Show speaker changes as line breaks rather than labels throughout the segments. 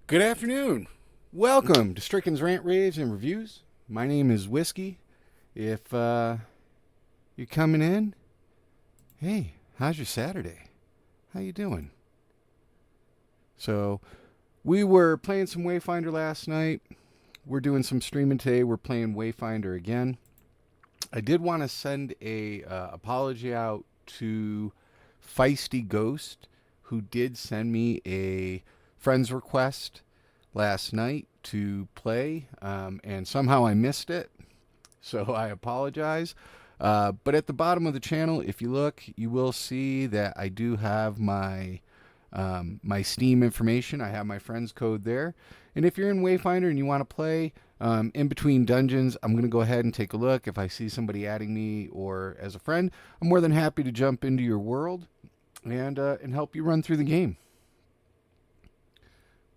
Good afternoon. Welcome to Stricken's Rant, Raves, and Reviews. My name is Whiskey. If you're coming in, hey, how's your Saturday? How you doing? So, we were playing some Wayfinder last night. We're doing some streaming today. We're playing Wayfinder again. I did want to send a apology out to Feisty Ghost, who did send me a friend's request last night to play, and somehow I missed it. So I apologize. But at the bottom of the channel, if you look, you will see that I do have my Steam information. I have my friend's code there. And if you're in Wayfinder and you want to play in between dungeons, I'm going to go ahead and take a look. If I see somebody adding me or as a friend, I'm more than happy to jump into your world and help you run through the game.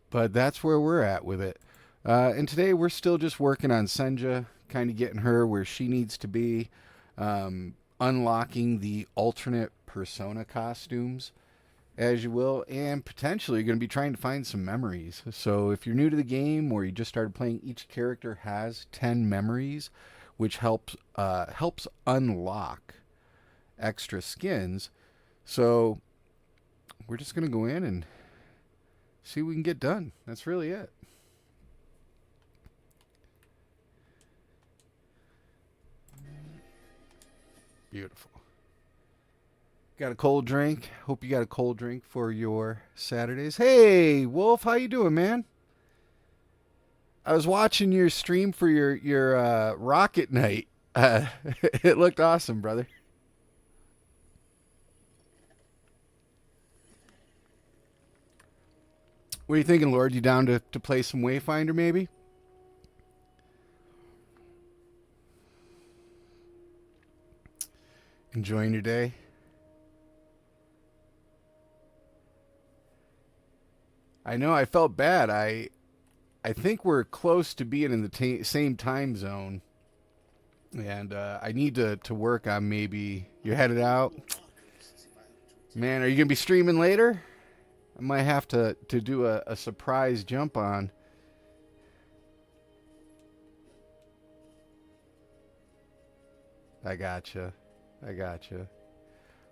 But that's where we're at with it. And today we're still just working on Senja, kind of getting her where she needs to be, unlocking the alternate persona costumes, as you will, and potentially you're going to be trying to find some memories. So if you're new to the game or you just started playing, each character has 10 memories, which helps unlock extra skins. So we're just going to go in and see what we can get done. That's really it. Beautiful. Got a cold drink. Hope you got a cold drink for your Saturdays. Hey, Wolf, how you doing, man? I was watching your stream for your Rocket Night. It looked awesome, brother. What are you thinking, Lord? You down to play some Wayfinder, maybe? Enjoying your day? I know. I felt bad. I think we're close to being in the same time zone, and I need to work on maybe. You're headed out, man. Are you gonna be streaming later? I might have to do a surprise jump on. I gotcha. I gotcha.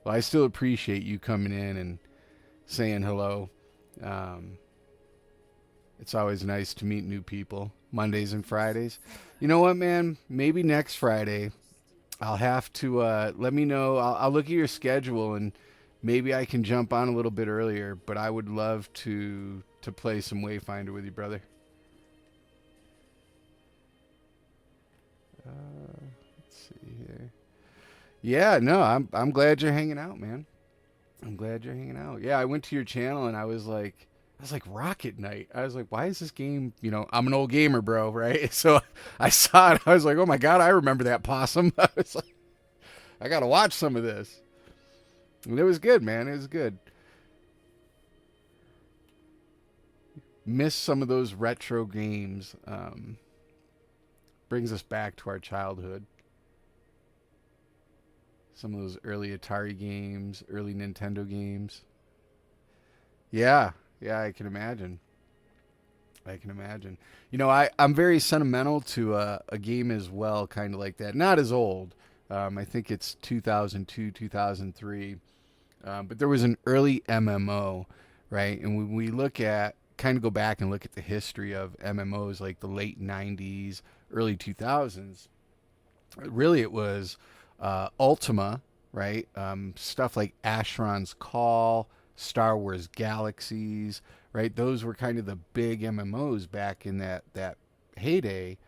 Well, I still appreciate you coming in and saying hello. Um, it's always nice to meet new people. Mondays and Fridays. You know what, man? Maybe next Friday I'll have to let me know. I'll look at your schedule and maybe I can jump on a little bit earlier. But I would love to play some Wayfinder with you, brother. Let's see here. Yeah, no, I'm glad you're hanging out, man. I'm glad you're hanging out. Yeah, I went to your channel and I was like Rocket Knight. I was like, why is this game? I'm an old gamer, bro, right? So I saw it. I was like, oh my god, I remember that possum. I was like, I gotta watch some of this. And it was good, man. It was good. Miss some of those retro games. Brings us back to our childhood. Some of those early Atari games, early Nintendo games. Yeah, yeah, I can imagine. I can imagine. I'm very sentimental to a game as well, kind of like that. Not as old. I think it's 2002, 2003. But there was an early MMO, right? And when we look at, kind of go back and look at the history of MMOs like the late 90s, early 2000s, really it was Ultima, right? Stuff like Asheron's Call, Star Wars Galaxies, right? Those were kind of the big MMOs back in that heyday.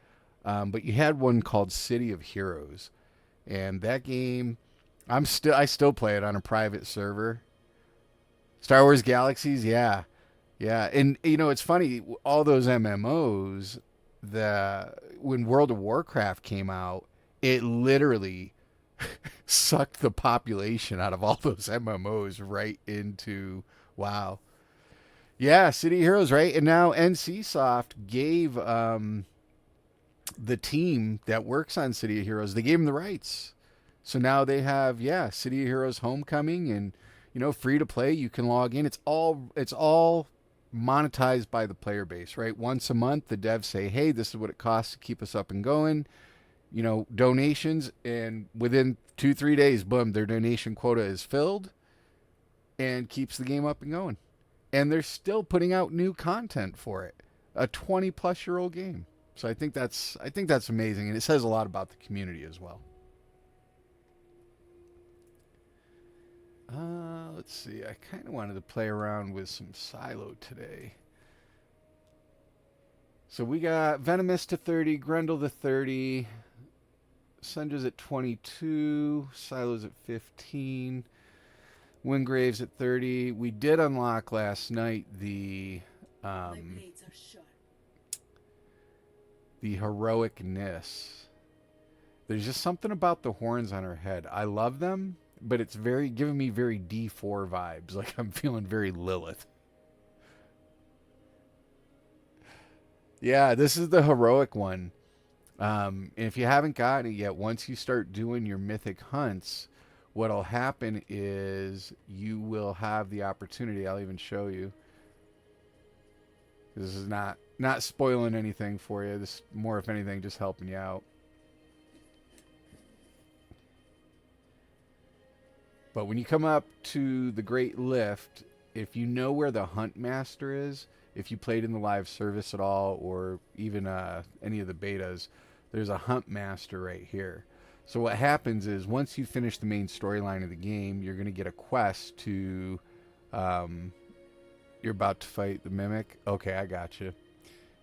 But you had one called City of Heroes, and that game, I still play it on a private server. Star Wars Galaxies, yeah, yeah, and it's funny, all those MMOs, the when World of Warcraft came out, it literally sucked the population out of all those MMOs right into WoW. Yeah, City Heroes, right? And now NCSoft gave the team that works on City of Heroes, they gave them the rights. So now they have, yeah, City of Heroes Homecoming and free to play. You can log in. It's all monetized by the player base, right? Once a month, the devs say, hey, this is what it costs to keep us up and going. Donations, and within 2-3 days, boom, their donation quota is filled and keeps the game up and going. And they're still putting out new content for it. A 20-plus-year-old game. So I think that's amazing, and it says a lot about the community as well. Let's see. I kind of wanted to play around with some Silo today. So we got Venomous to 30, Grendel to 30, Sundra's at 22, Silo's at 15, Wingrave's at 30. We did unlock last night the heroicness. There's just something about the horns on her head. I love them, but it's very giving me very D4 vibes. Like I'm feeling very Lilith. Yeah, this is the heroic one. And if you haven't gotten it yet, once you start doing your mythic hunts, what'll happen is you will have the opportunity. I'll even show you. This is not spoiling anything for you. This is more, if anything, just helping you out. But when you come up to the Great Lift, if you know where the Hunt Master is, if you played in the live service at all, or even any of the betas, there's a Hunt Master right here. So what happens is once you finish the main storyline of the game, you're going to get a quest to... you're about to fight the Mimic? Okay, I got you.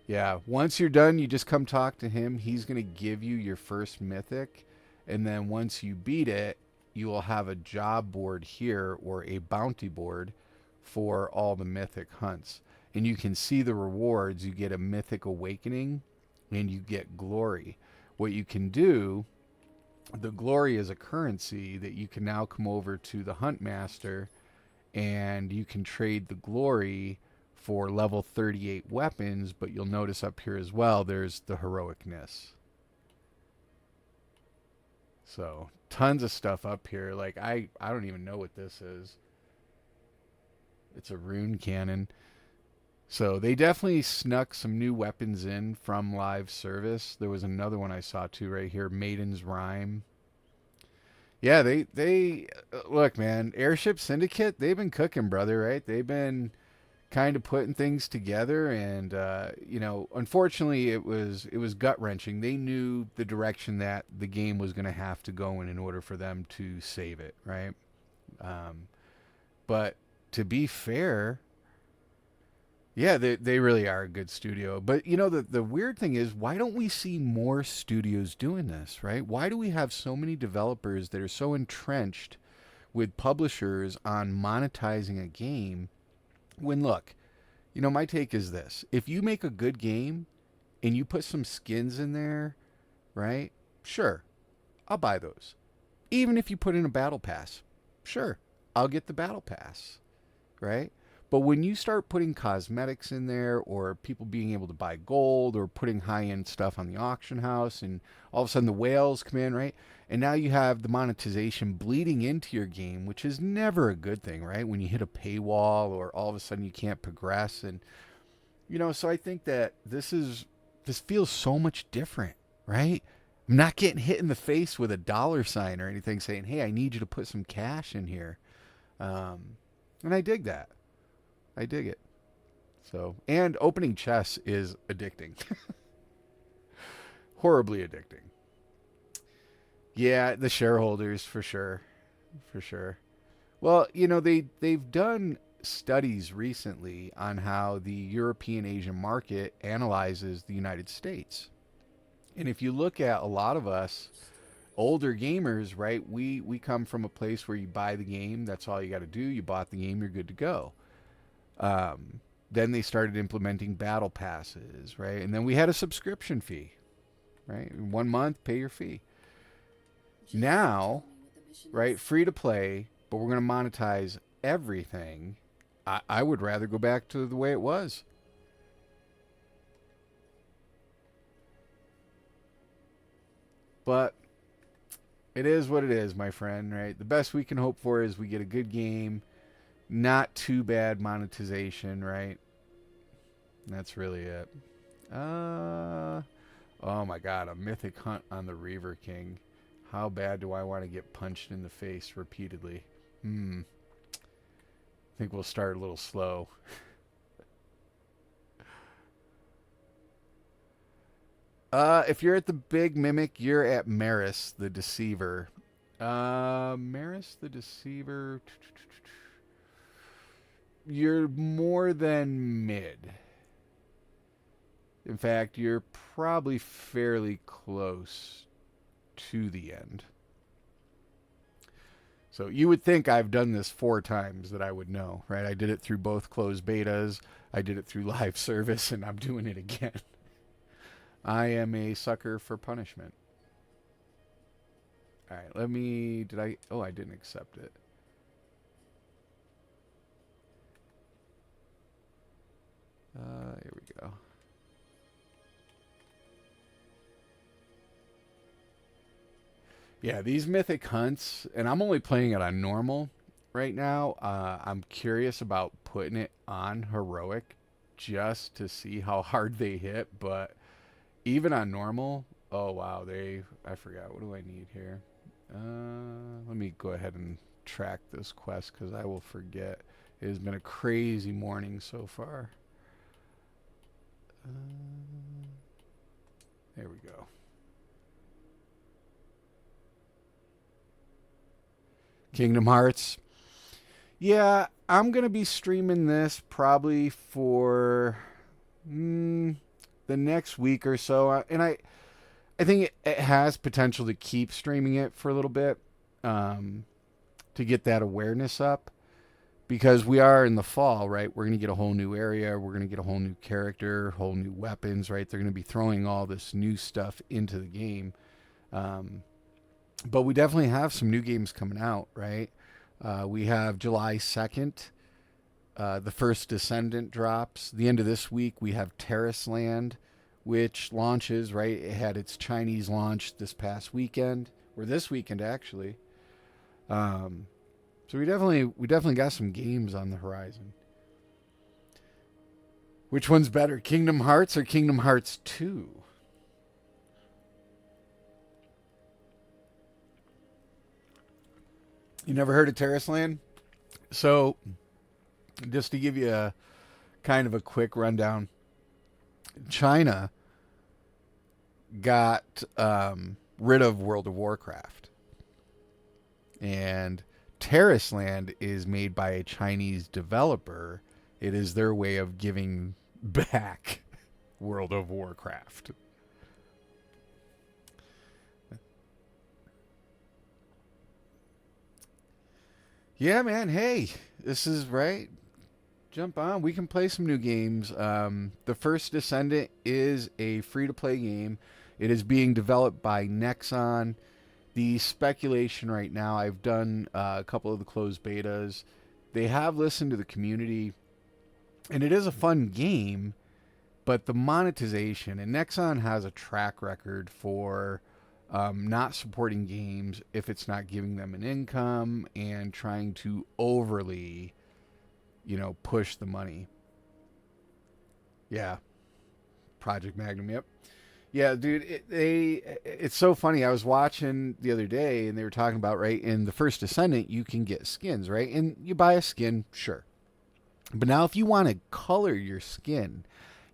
Yeah, once you're done, you just come talk to him. He's going to give you your first Mythic. And then once you beat it, you will have a job board here, or a bounty board, for all the Mythic hunts. And you can see the rewards. You get a Mythic Awakening, and you get Glory. What you can do, the Glory is a currency that you can now come over to the Hunt Master, and you can trade the Glory for level 38 weapons, but you'll notice up here as well, there's the heroicness. So tons of stuff up here. Like I don't even know what this is. It's a rune cannon. So they definitely snuck some new weapons in from live service. There was another one I saw too right here, Maiden's Rhyme. Yeah, they look, man, Airship Syndicate, they've been cooking, brother, right? They've been kind of putting things together, and unfortunately it was gut wrenching. They knew the direction that the game was going to have to go in order for them to save it, right? But to be fair, yeah, they really are a good studio. But the weird thing is, why don't we see more studios doing this, right? Why do we have so many developers that are so entrenched with publishers on monetizing a game? When, look, my take is this. If you make a good game and you put some skins in there, right? Sure, I'll buy those. Even if you put in a battle pass, sure, I'll get the battle pass, right? But when you start putting cosmetics in there, or people being able to buy gold, or putting high-end stuff on the auction house, and all of a sudden the whales come in, right? And now you have the monetization bleeding into your game, which is never a good thing, right? When you hit a paywall, or all of a sudden you can't progress. And, so I think that this feels so much different, right? I'm not getting hit in the face with a dollar sign or anything saying, hey, I need you to put some cash in here. And I dig that. I dig it. So, and opening chests is addicting. Horribly addicting. Yeah, the shareholders, for sure. For sure. Well, they've done studies recently on how the European Asian market analyzes the United States. And if you look at a lot of us older gamers, right, we come from a place where you buy the game, that's all you got to do. You bought the game, you're good to go. Then they started implementing battle passes, right? And then we had a subscription fee, right? 1 month, pay your fee. Now, right, free to play, but we're going to monetize everything. I would rather go back to the way it was. But it is what it is, my friend, right? The best we can hope for is we get a good game, not too bad monetization, right? That's really it. Uh, oh my God, a mythic hunt on the Reaver King. How bad do I want to get punched in the face repeatedly? Hmm. I think we'll start a little slow. If you're at the Big Mimic, you're at Maris the Deceiver. Maris the Deceiver. You're more than mid. In fact, you're probably fairly close to the end. So you would think I've done this 4 times that I would know, right? I did it through both closed betas. I did it through live service, and I'm doing it again. I am a sucker for punishment. All right, let me. Did I? Oh, I didn't accept it. Here we go. Yeah, these mythic hunts, and I'm only playing it on normal right now. I'm curious about putting it on heroic just to see how hard they hit. But even on normal, oh wow, I forgot. What do I need here? Let me go ahead and track this quest because I will forget. It has been a crazy morning so far. There we go. Kingdom Hearts. Yeah, I'm gonna be streaming this probably for the next week or so, and I think it has potential to keep streaming it for a little bit to get that awareness up because we are in the fall, right? We're gonna get a whole new area, we're gonna get a whole new character, whole new weapons, right? They're gonna be throwing all this new stuff into the game. Um, but we definitely have some new games coming out, right? We have July 2nd. The first Descendant drops. The end of this week, we have Terrace Land, which launches, right? It had its Chinese launch this past weekend, or this weekend, actually. So we definitely got some games on the horizon. Which one's better, Kingdom Hearts or Kingdom Hearts 2? You never heard of Terrace Land? So, just to give you a kind of a quick rundown, China got rid of World of Warcraft, and Terrace Land is made by a Chinese developer. It is their way of giving back World of Warcraft. Yeah, man. Hey, this is right. Jump on. We can play some new games. The First Descendant is a free to play game. It is being developed by Nexon. The speculation right now, I've done a couple of the closed betas. They have listened to the community, and it is a fun game, but the monetization, and Nexon has a track record for not supporting games if it's not giving them an income and trying to overly, push the money. Yeah, Project Magnum. Yep. Yeah, dude. It's so funny. I was watching the other day, and they were talking about right in the First Descendant, you can get skins, right? And you buy a skin, sure. But now, if you want to color your skin,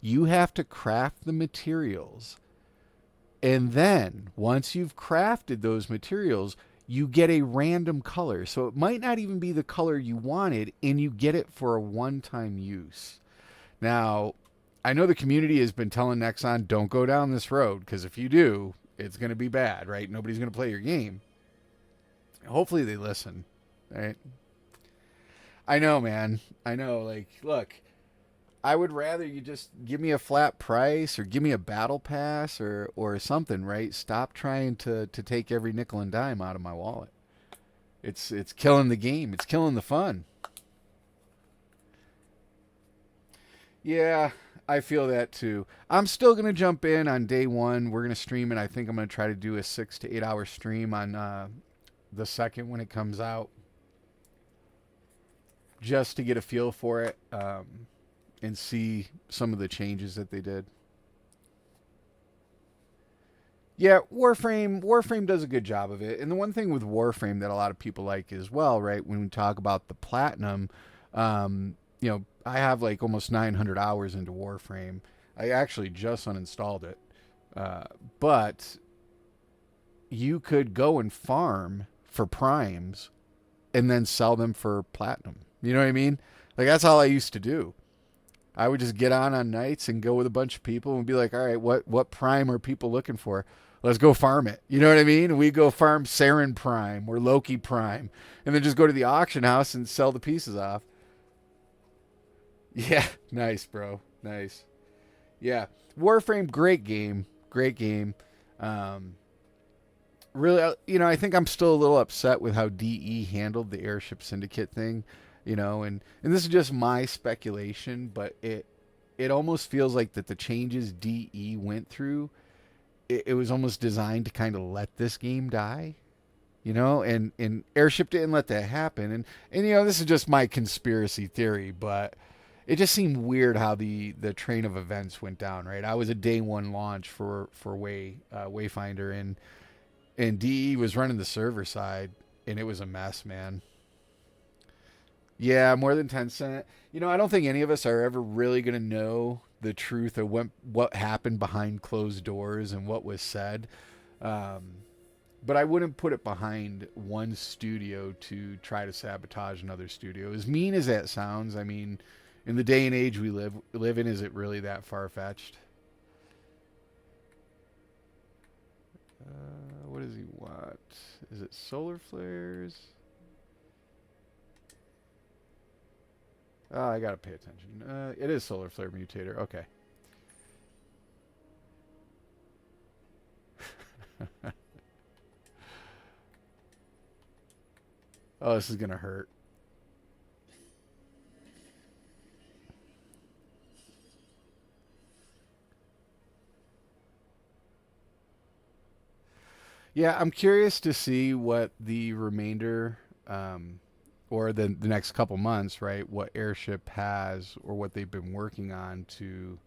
you have to craft the materials, and then once you've crafted those materials, you get a random color. So it might not even be the color you wanted, and you get it for a one-time use. Now, I know the community has been telling Nexon, don't go down this road, because if you do, it's going to be bad, right? Nobody's going to play your game. Hopefully they listen, right? I know, man. I know. Like, look, I would rather you just give me a flat price or give me a battle pass or something, right? Stop trying to take every nickel and dime out of my wallet. It's killing the game. It's killing the fun. Yeah, I feel that too. I'm still gonna jump in on day one. We're gonna stream it. I think I'm gonna try to do a 6 to 8 hour stream on the second when it comes out, just to get a feel for it. and see some of the changes that they did. Yeah, Warframe does a good job of it. And the one thing with Warframe that a lot of people like as well, right? When we talk about the platinum, I have like almost 900 hours into Warframe. I actually just uninstalled it, but you could go and farm for primes and then sell them for platinum. You know what I mean? Like that's all I used to do. I would just get on nights and go with a bunch of people and be like, all right, what prime are people looking for? Let's go farm it. You know what I mean? We go farm Saren Prime or Loki Prime, and then just go to the auction house and sell the pieces off. Yeah, nice, bro. Nice. Yeah, Warframe, great game, great game. Um, really, I think I'm still a little upset with how DE handled the Airship Syndicate thing. And this is just my speculation, but it almost feels like that the changes DE went through, it was almost designed to kind of let this game die. And Airship didn't let that happen. And this is just my conspiracy theory, but it just seemed weird how the train of events went down, right? I was a day one launch for Wayfinder, and DE was running the server side, and it was a mess, man. Yeah, more than 10 cent. I don't think any of us are ever really going to know the truth of what happened behind closed doors and what was said. Um, but I wouldn't put it behind one studio to try to sabotage another studio. As mean as that sounds, I mean, in the day and age we live in, is it really that far fetched? What does he want? Is it solar flares? Oh, I gotta pay attention. It is solar flare mutator. Okay. Oh, this is gonna hurt. Yeah, I'm curious to see what the remainder, or the next couple months, right? What Airship has or what they've been working on to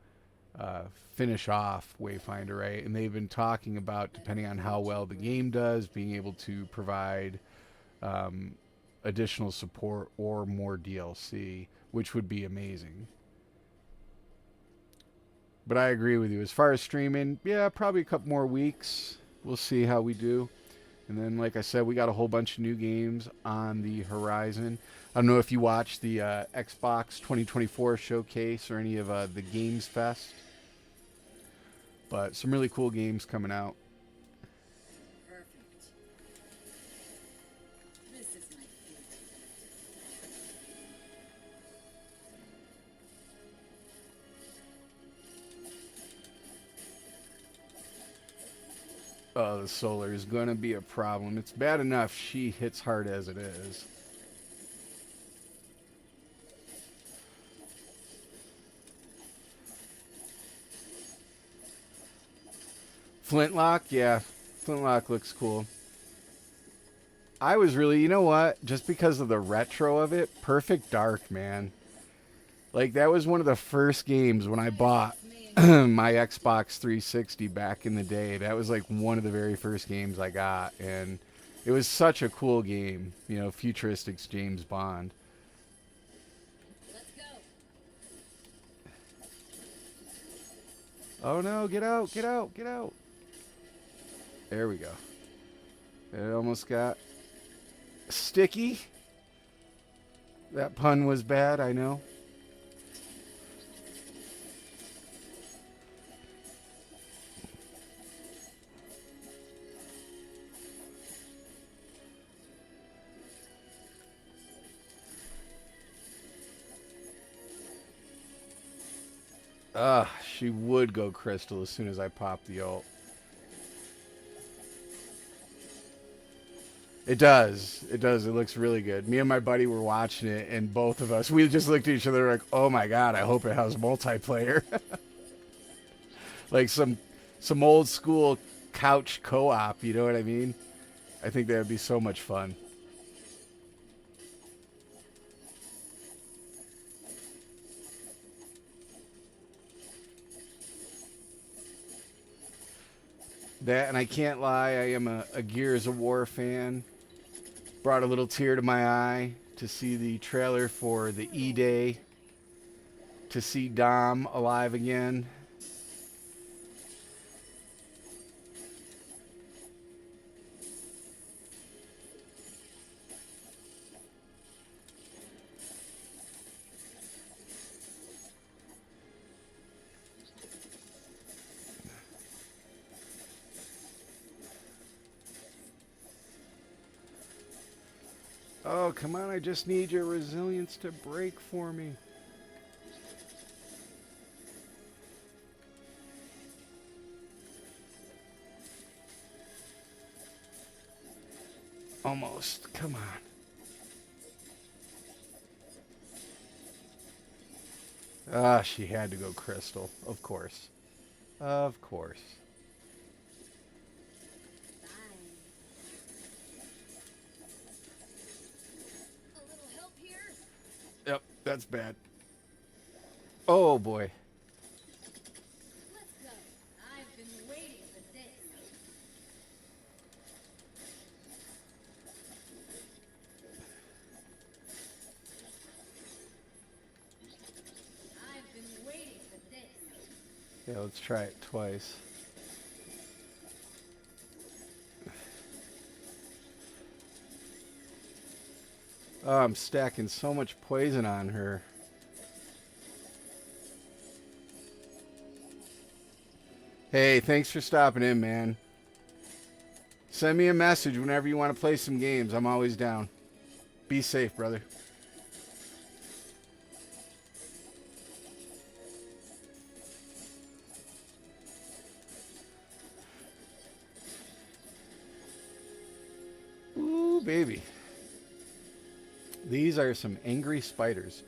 finish off Wayfinder, right? And they've been talking about, depending on how well the game does, being able to provide um, additional support or more DLC, which would be amazing. But I agree with you. As far as streaming, yeah, probably a couple more weeks. We'll see how we do. And then, like I said, we got a whole bunch of new games on the horizon. I don't know if you watched the Xbox 2024 showcase or any of the Games Fest, but some really cool games coming out. Oh, the solar is going to be a problem. It's bad enough she hits hard as it is. Flintlock, yeah. Flintlock looks cool. I was really, you know what? Just because of the retro of it, Perfect Dark, man. Like, that was one of the first games when I bought my Xbox 360 back in the day. That was like one of the very first games I got. And it was such a cool game. Futuristic James Bond. Oh no, get out, get out, get out. There we go. It almost got sticky. That pun was bad, I know. She would go crystal as soon as I pop the ult. It does. It does. It looks really good. Me and my buddy were watching it, and both of us, we just looked at each other like, oh my God, I hope it has multiplayer. Like some old school couch co-op, you know what I mean? I think that would be so much fun. That, and I can't lie, I am a Gears of War fan. Brought a little tear to my eye to see the trailer for the E-Day, to see Dom alive again. Oh, come on, I just need your resilience to break for me. Almost, come on. Ah, she had to go crystal, of course. Of course. Yep, that's bad. Oh boy. Yeah, let's try it twice. Oh, I'm stacking so much poison on her. Hey, thanks for stopping in, man. Send me a message whenever you want to play some games. I'm always down. Be safe, brother. Ooh, baby. These are some angry spiders.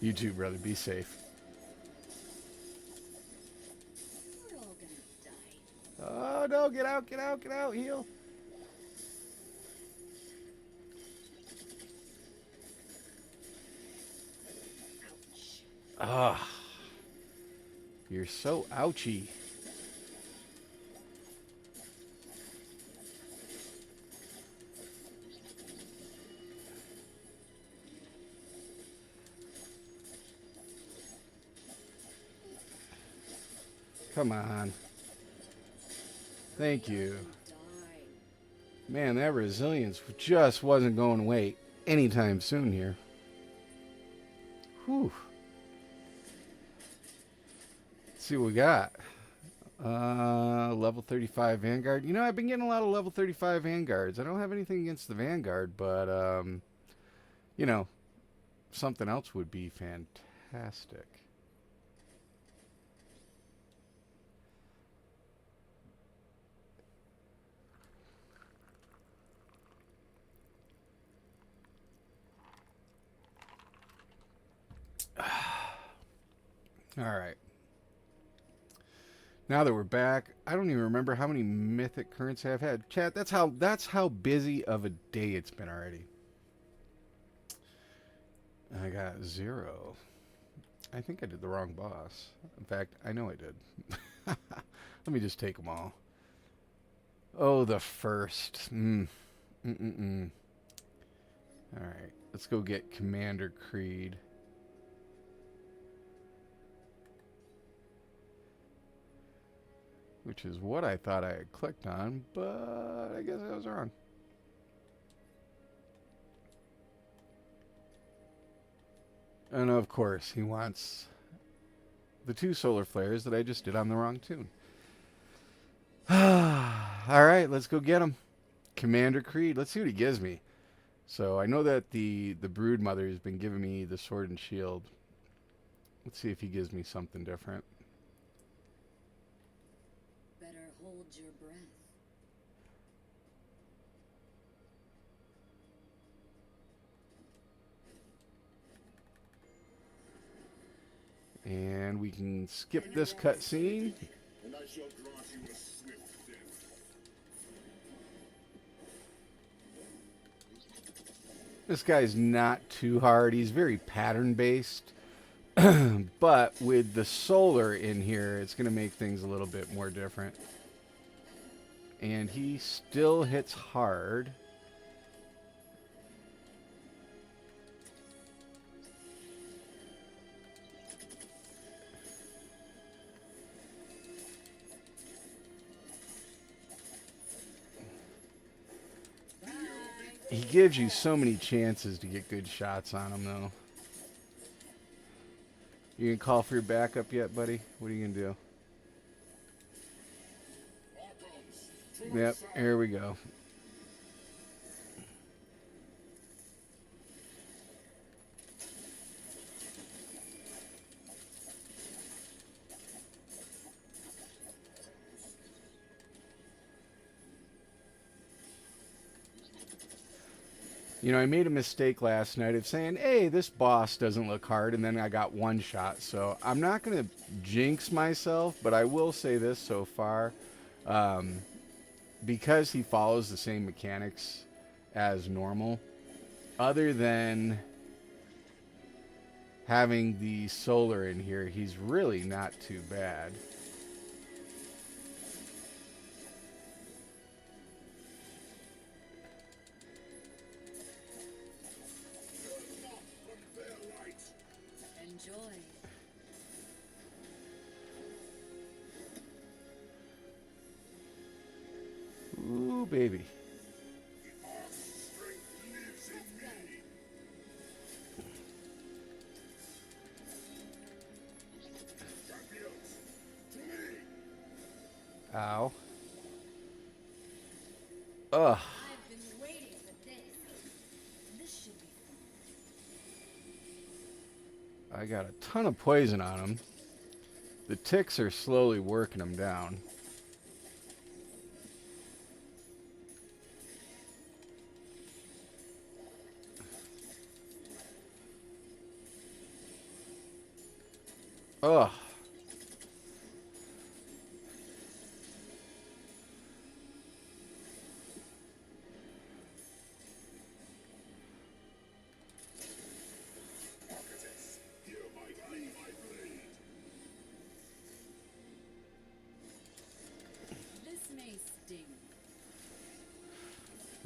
You too, brother. Be safe. Oh, no. Get out, get out, get out. Heal. Ah. You're so ouchy. Come on. Thank you. Man, that resilience just wasn't going away anytime soon here. Whew. Let's see what we got. Level 35 Vanguard. You know, I've been getting a lot of level 35 Vanguards. I don't have anything against the Vanguard, but, you know, something else would be fantastic. All right. Now that we're back, I don't even remember how many mythic currents I've had. Chat, that's how busy of a day it's been already. I got 0. I think I did the wrong boss. In fact, I know I did. Let me just take them all. Oh, the first. All right, let's go get Commander Creed. Which is what I thought I had clicked on, but I guess I was wrong. And of course, he wants the 2 solar flares that I just did on the wrong tune. All right, let's go get him. Commander Creed. Let's see what he gives me. So I know that the Brood Mother has been giving me the sword and shield. Let's see if he gives me something different.
Better hold your breath.
And we can skip this cutscene.
And I shall grant you a swift death.
This guy's not too hard. He's very pattern based. But with the solar in here, it's going to make things a little bit more different. And he still hits hard. He gives you so many chances to get good shots on him, though. You gonna call for your backup yet, buddy? What are you gonna do? Yep, here we go. You know, I made a mistake last night of saying, hey, this boss doesn't look hard, and then I got one shot. So I'm not going to jinx myself, but I will say this so far. Because he follows the same mechanics as normal, other than having the solar in here, he's really not too bad.
Enjoy.
Ooh, baby. Ow. Ugh.
I've been waiting for this. This should be fun.
I got a ton of poison on him. The ticks are slowly working him down. Ugh.
This may sting.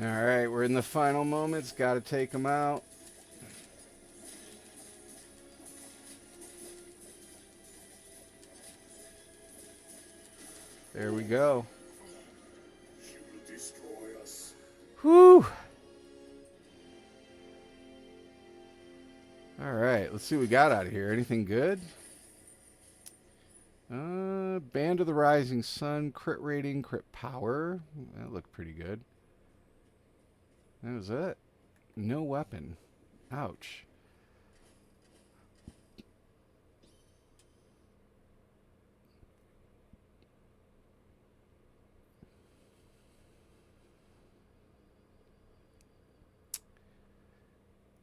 Alright, we're in the final moments. Gotta take him out. There we go.
She will destroy us.
Whew. Alright, let's see what we got out of here. Anything good? Band of the Rising Sun, crit rating, crit power. That looked pretty good. That was it. No weapon. Ouch.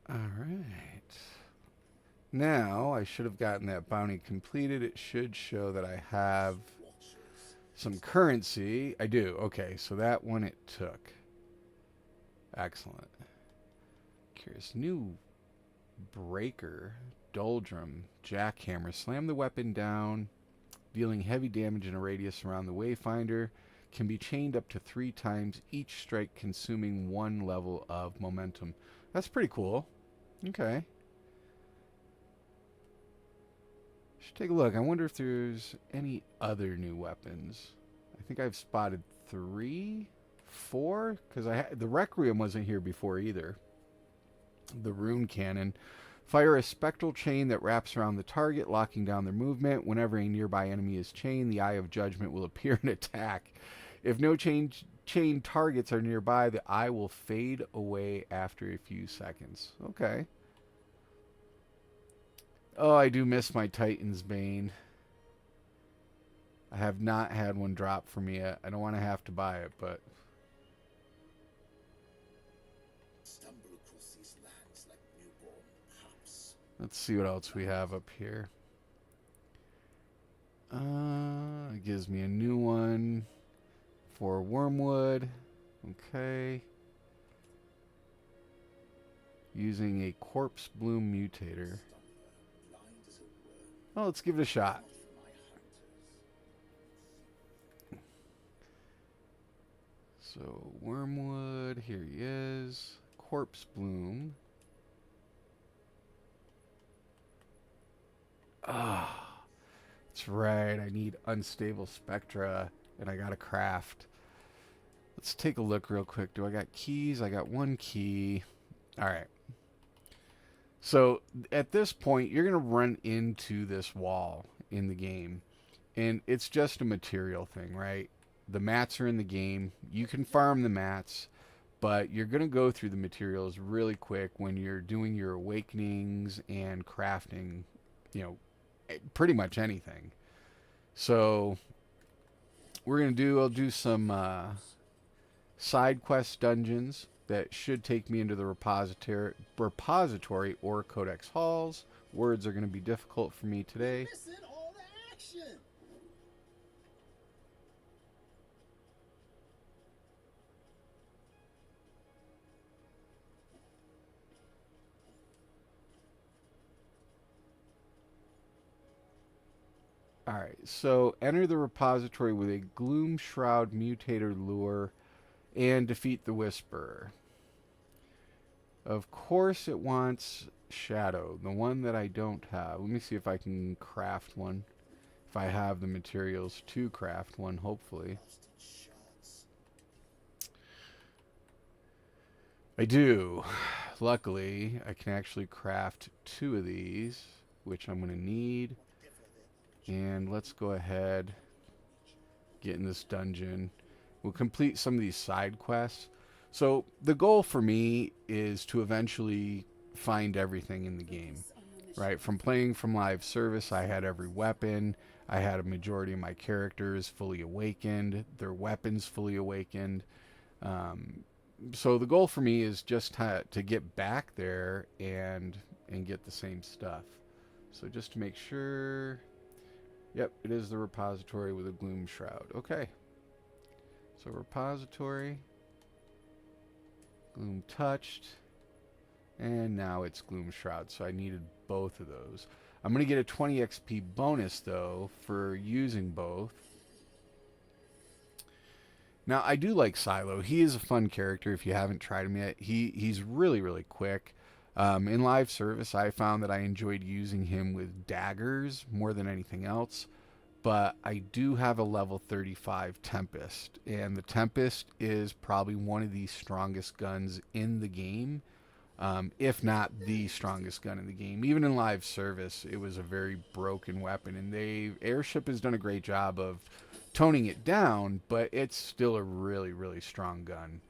All right. Now, I should have gotten that bounty completed. It should show that I have some currency. I do. Okay, so that one it took. Excellent. Curious. New breaker. Doldrum. Jackhammer. Slam the weapon down, dealing heavy damage in a radius around the wayfinder. Can be chained up to 3 times each strike, consuming 1 level of momentum. That's pretty cool. Okay. Should take a look. I wonder if there's any other new weapons. I think I've spotted 3, 4, because the Requiem wasn't here before either. The rune cannon. Fire a spectral chain that wraps around the target, locking down their movement. Whenever a nearby enemy is chained, the Eye of Judgment will appear and attack. If no chain targets are nearby, the eye will fade away after a few seconds. Okay. Oh, I do miss my Titan's Bane. I have not had one drop for me yet. I don't want to have to buy it, but
Stumble across these lands like newborn pups.
let's see what else we have up here. It gives me a new one for Wormwood. Okay. using a corpse bloom mutator.
Blind as a worm,
Well, let's give it a shot.
not for my hunters.
So, Wormwood, here he is. Corpse bloom. Ah, that's right. I need unstable spectra, and I got to craft. Let's take a look real quick. Do I got keys? I got one key. All right. So at this point, you're going to run into this wall in the game, and it's just a material thing, right? The mats are in the game. You can farm the mats, but you're going to go through the materials really quick when you're doing your awakenings and crafting, you know, pretty much anything. So I'll do some side quest dungeons that should take me into the repository or codex halls. Words are going to be difficult for me today.
Missing all the action.
Alright, so enter the repository with a Gloom Shroud Mutator Lure and defeat the Whisperer. Of course it wants Shadow, the one that I don't have. Let me see if I can craft one. If I have the materials to craft one, hopefully.
Lost in shards.
I do. Luckily, I can actually craft 2 of these, which I'm going to need. And let's go ahead, get in this dungeon. We'll complete some of these side quests. So the goal for me is to eventually find everything in the game, right? From playing from live service, I had every weapon. I had a majority of my characters fully awakened, their weapons fully awakened. So the goal for me is just to get back there and get the same stuff. So just to make sure, yep, it is the repository with a Gloom Shroud. Okay. So repository, Gloom touched, and now it's Gloom Shroud. So I needed both of those. I'm going to get a 20 XP bonus, though, for using both. Now, I do like Silo. He is a fun character if you haven't tried him yet. He's really, really quick. In live service, I found that I enjoyed using him with daggers more than anything else. But I do have a level 35 Tempest. And the Tempest is probably one of the strongest guns in the game. If not the strongest gun in the game. Even in live service, it was a very broken weapon. And Airship has done a great job of toning it down, but it's still a really, really strong gun.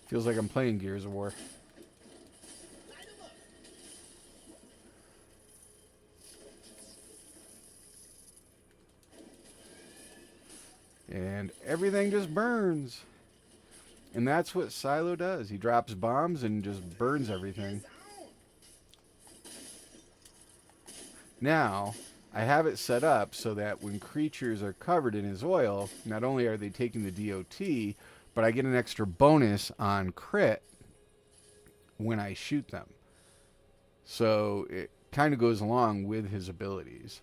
Feels like I'm playing Gears of War. And everything just burns. And that's what Silo does. He drops bombs and just burns everything. Now, I have it set up so that when creatures are covered in his oil, not only are they taking the DOT, but I get an extra bonus on crit when I shoot them. So it kind of goes along with his abilities.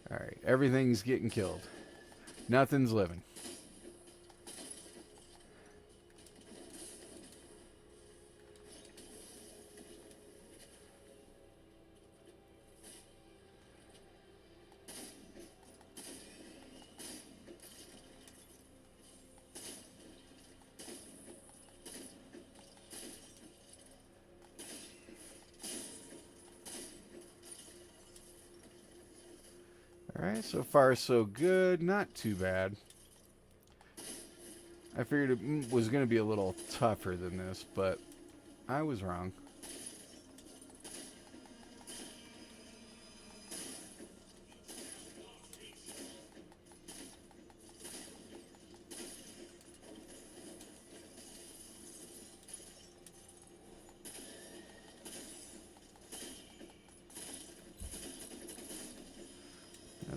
Alright, everything's getting killed. Nothing's living. Alright, so far so good. Not too bad. I figured it was going to be a little tougher than this, but I was wrong.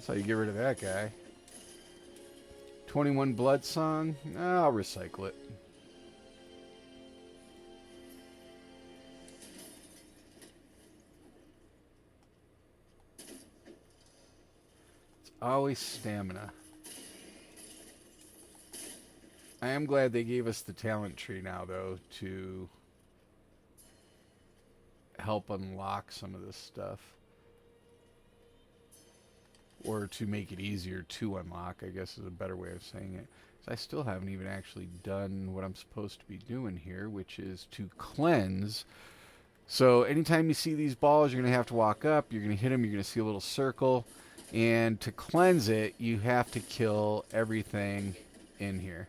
That's how you get rid of that guy. 21 Blood Song. I'll recycle it. It's always stamina. I am glad they gave us the talent tree now, though, to help unlock some of this stuff. Or to make it easier to unlock, I guess is a better way of saying it. So I still haven't even actually done what I'm supposed to be doing here, which is to cleanse. So anytime you see these balls, you're going to have to walk up, you're going to hit them, you're going to see a little circle. And to cleanse it, you have to kill everything in here.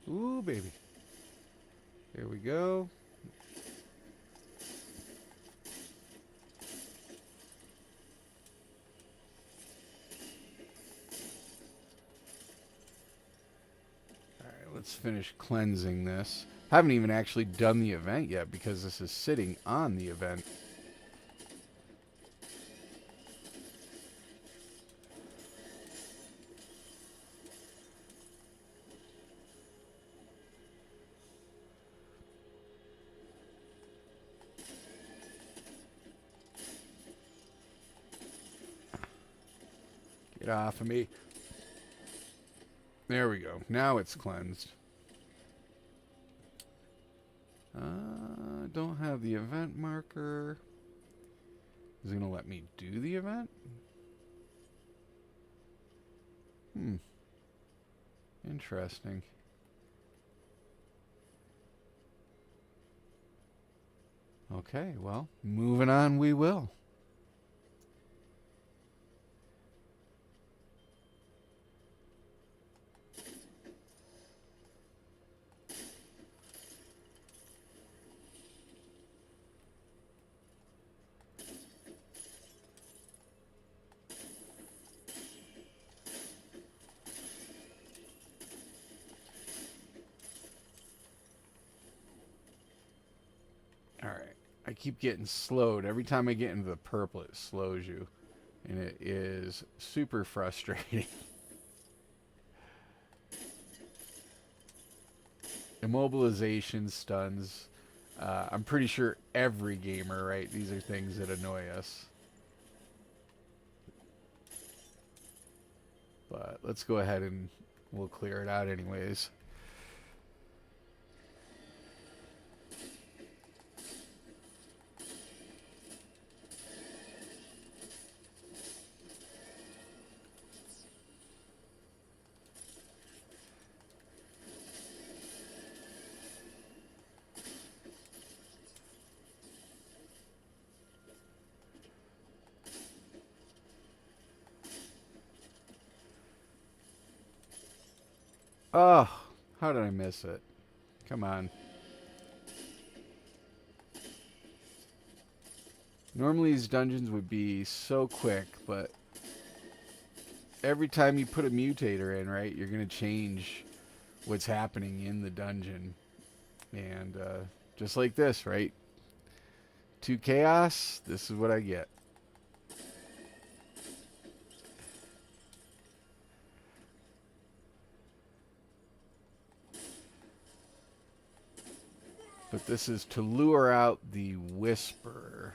Ooh, baby. There we go. Alright, let's finish cleansing this. Haven't even actually done the event yet because this is sitting on the event. Get off of me. There we go. Now it's cleansed. Don't have the event marker. Is it going to let me do the event? Interesting. Okay, well, moving on we will. Alright. I keep getting slowed. Every time I get into the purple, it slows you. And it is super frustrating. Immobilization, stuns. I'm pretty sure every gamer, right? These are things that annoy us. But let's go ahead and we'll clear it out anyways. Oh, how did I miss it? Come on. Normally these dungeons would be so quick, but every time you put a mutator in, right, you're going to change what's happening in the dungeon. And just like this, right? 2 chaos, this is what I get. But this is to lure out the Whisperer.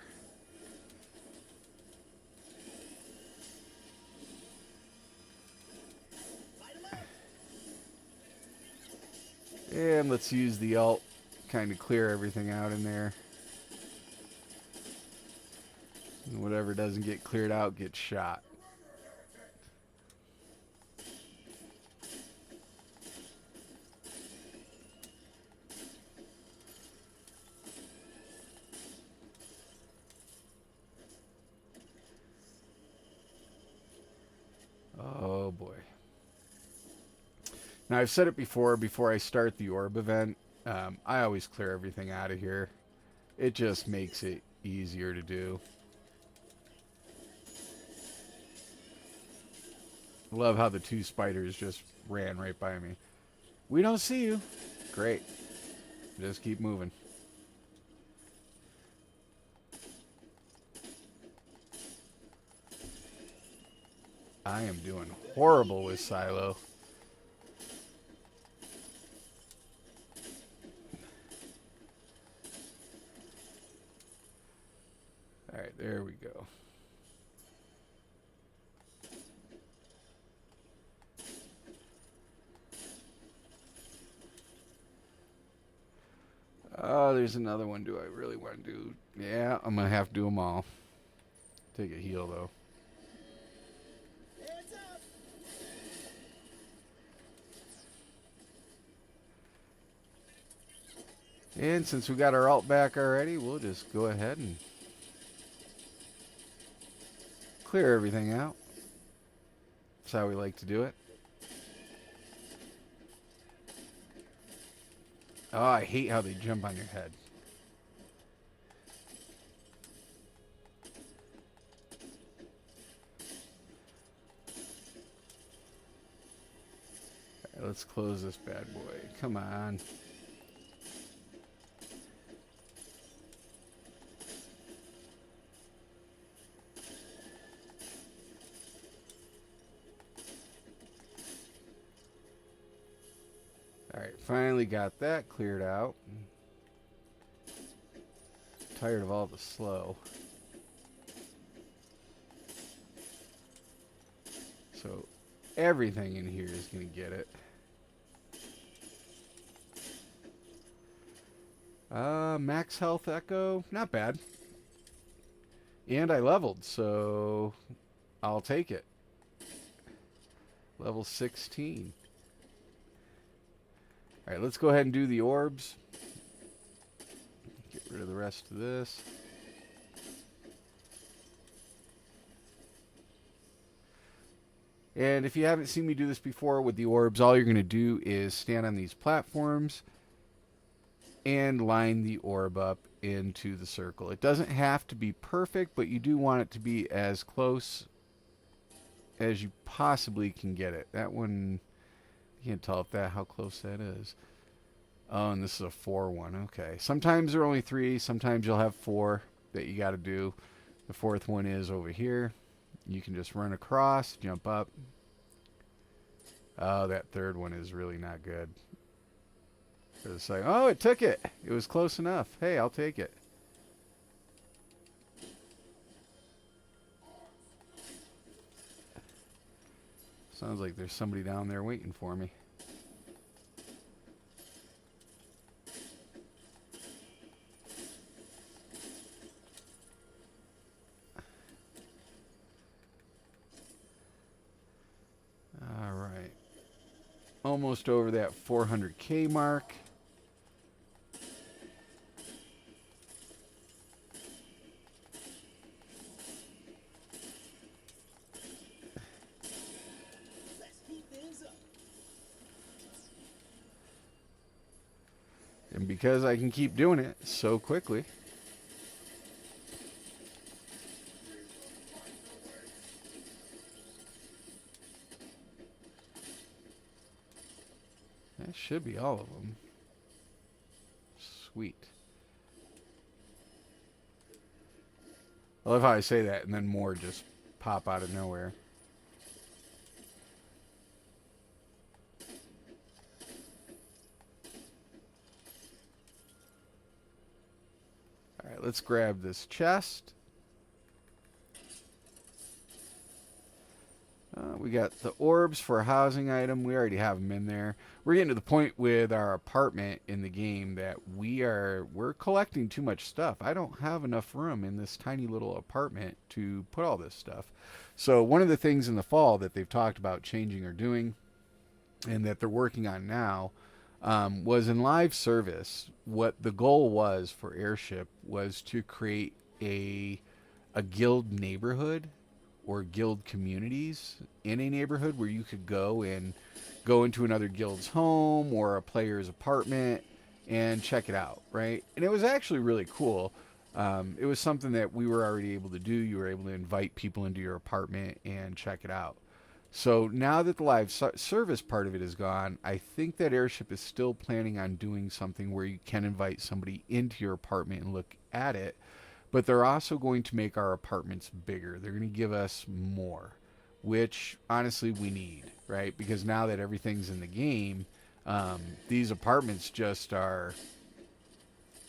And let's use the ult, kind of clear everything out in there. And whatever doesn't get cleared out gets shot. Oh boy. Now I've said it before I start the orb event, I always clear everything out of here. It just makes it easier to do. Love how the two spiders just ran right by me. We don't see you. Great. Just keep moving. I am doing horrible with Silo. Alright, there we go. Oh, there's another one. Do I really want to do? Yeah, I'm going to have to do them all. Take a heal, though.
Heads up!
And since we got our alt back already, we'll just go ahead and clear everything out. That's how we like to do it. Oh, I hate how they jump on your head. All right, let's close this bad boy. Come on. Alright, finally got that cleared out. Tired of all the slow. So everything in here is going to get it. Max health echo, not bad. And I leveled, so I'll take it. Level 16. Alright, let's go ahead and do the orbs. Get rid of the rest of this. And if you haven't seen me do this before with the orbs, all you're going to do is stand on these platforms and line the orb up into the circle. It doesn't have to be perfect, but you do want it to be as close as you possibly can get it. That one, you can't tell how close that is. Oh, and this is a 4 one. Okay. Sometimes there are only 3. Sometimes you'll have 4 that you got to do. The 4th one is over here. You can just run across, jump up. Oh, that 3rd one is really not good. It's like, oh, it took it. It was close enough. Hey, I'll take it. Sounds like there's somebody down there waiting for me. All right. Almost over that 400K mark.
Let's heat things up.
And because I can keep doing it so quickly, that should be all of them. Sweet. I love how I say that and then more just pop out of nowhere. Alright, let's grab this chest. We got the orbs for a housing item. We already have them in there. We're getting to the point with our apartment in the game that we're collecting too much stuff. I don't have enough room in this tiny little apartment to put all this stuff. So one of the things in the fall that they've talked about changing or doing, and that they're working on now, was in live service. What the goal was for Airship was to create a guild neighborhood or guild communities in a neighborhood where you could go and go into another guild's home or a player's apartment and check it out, right? And it was actually really cool. It was something that we were already able to do. You were able to invite people into your apartment and check it out. So now that the live service part of it is gone, I think that Airship is still planning on doing something where you can invite somebody into your apartment and look at it. But they're also going to make our apartments bigger. They're going to give us more, which honestly we need, right? Because now that everything's in the game, these apartments just are,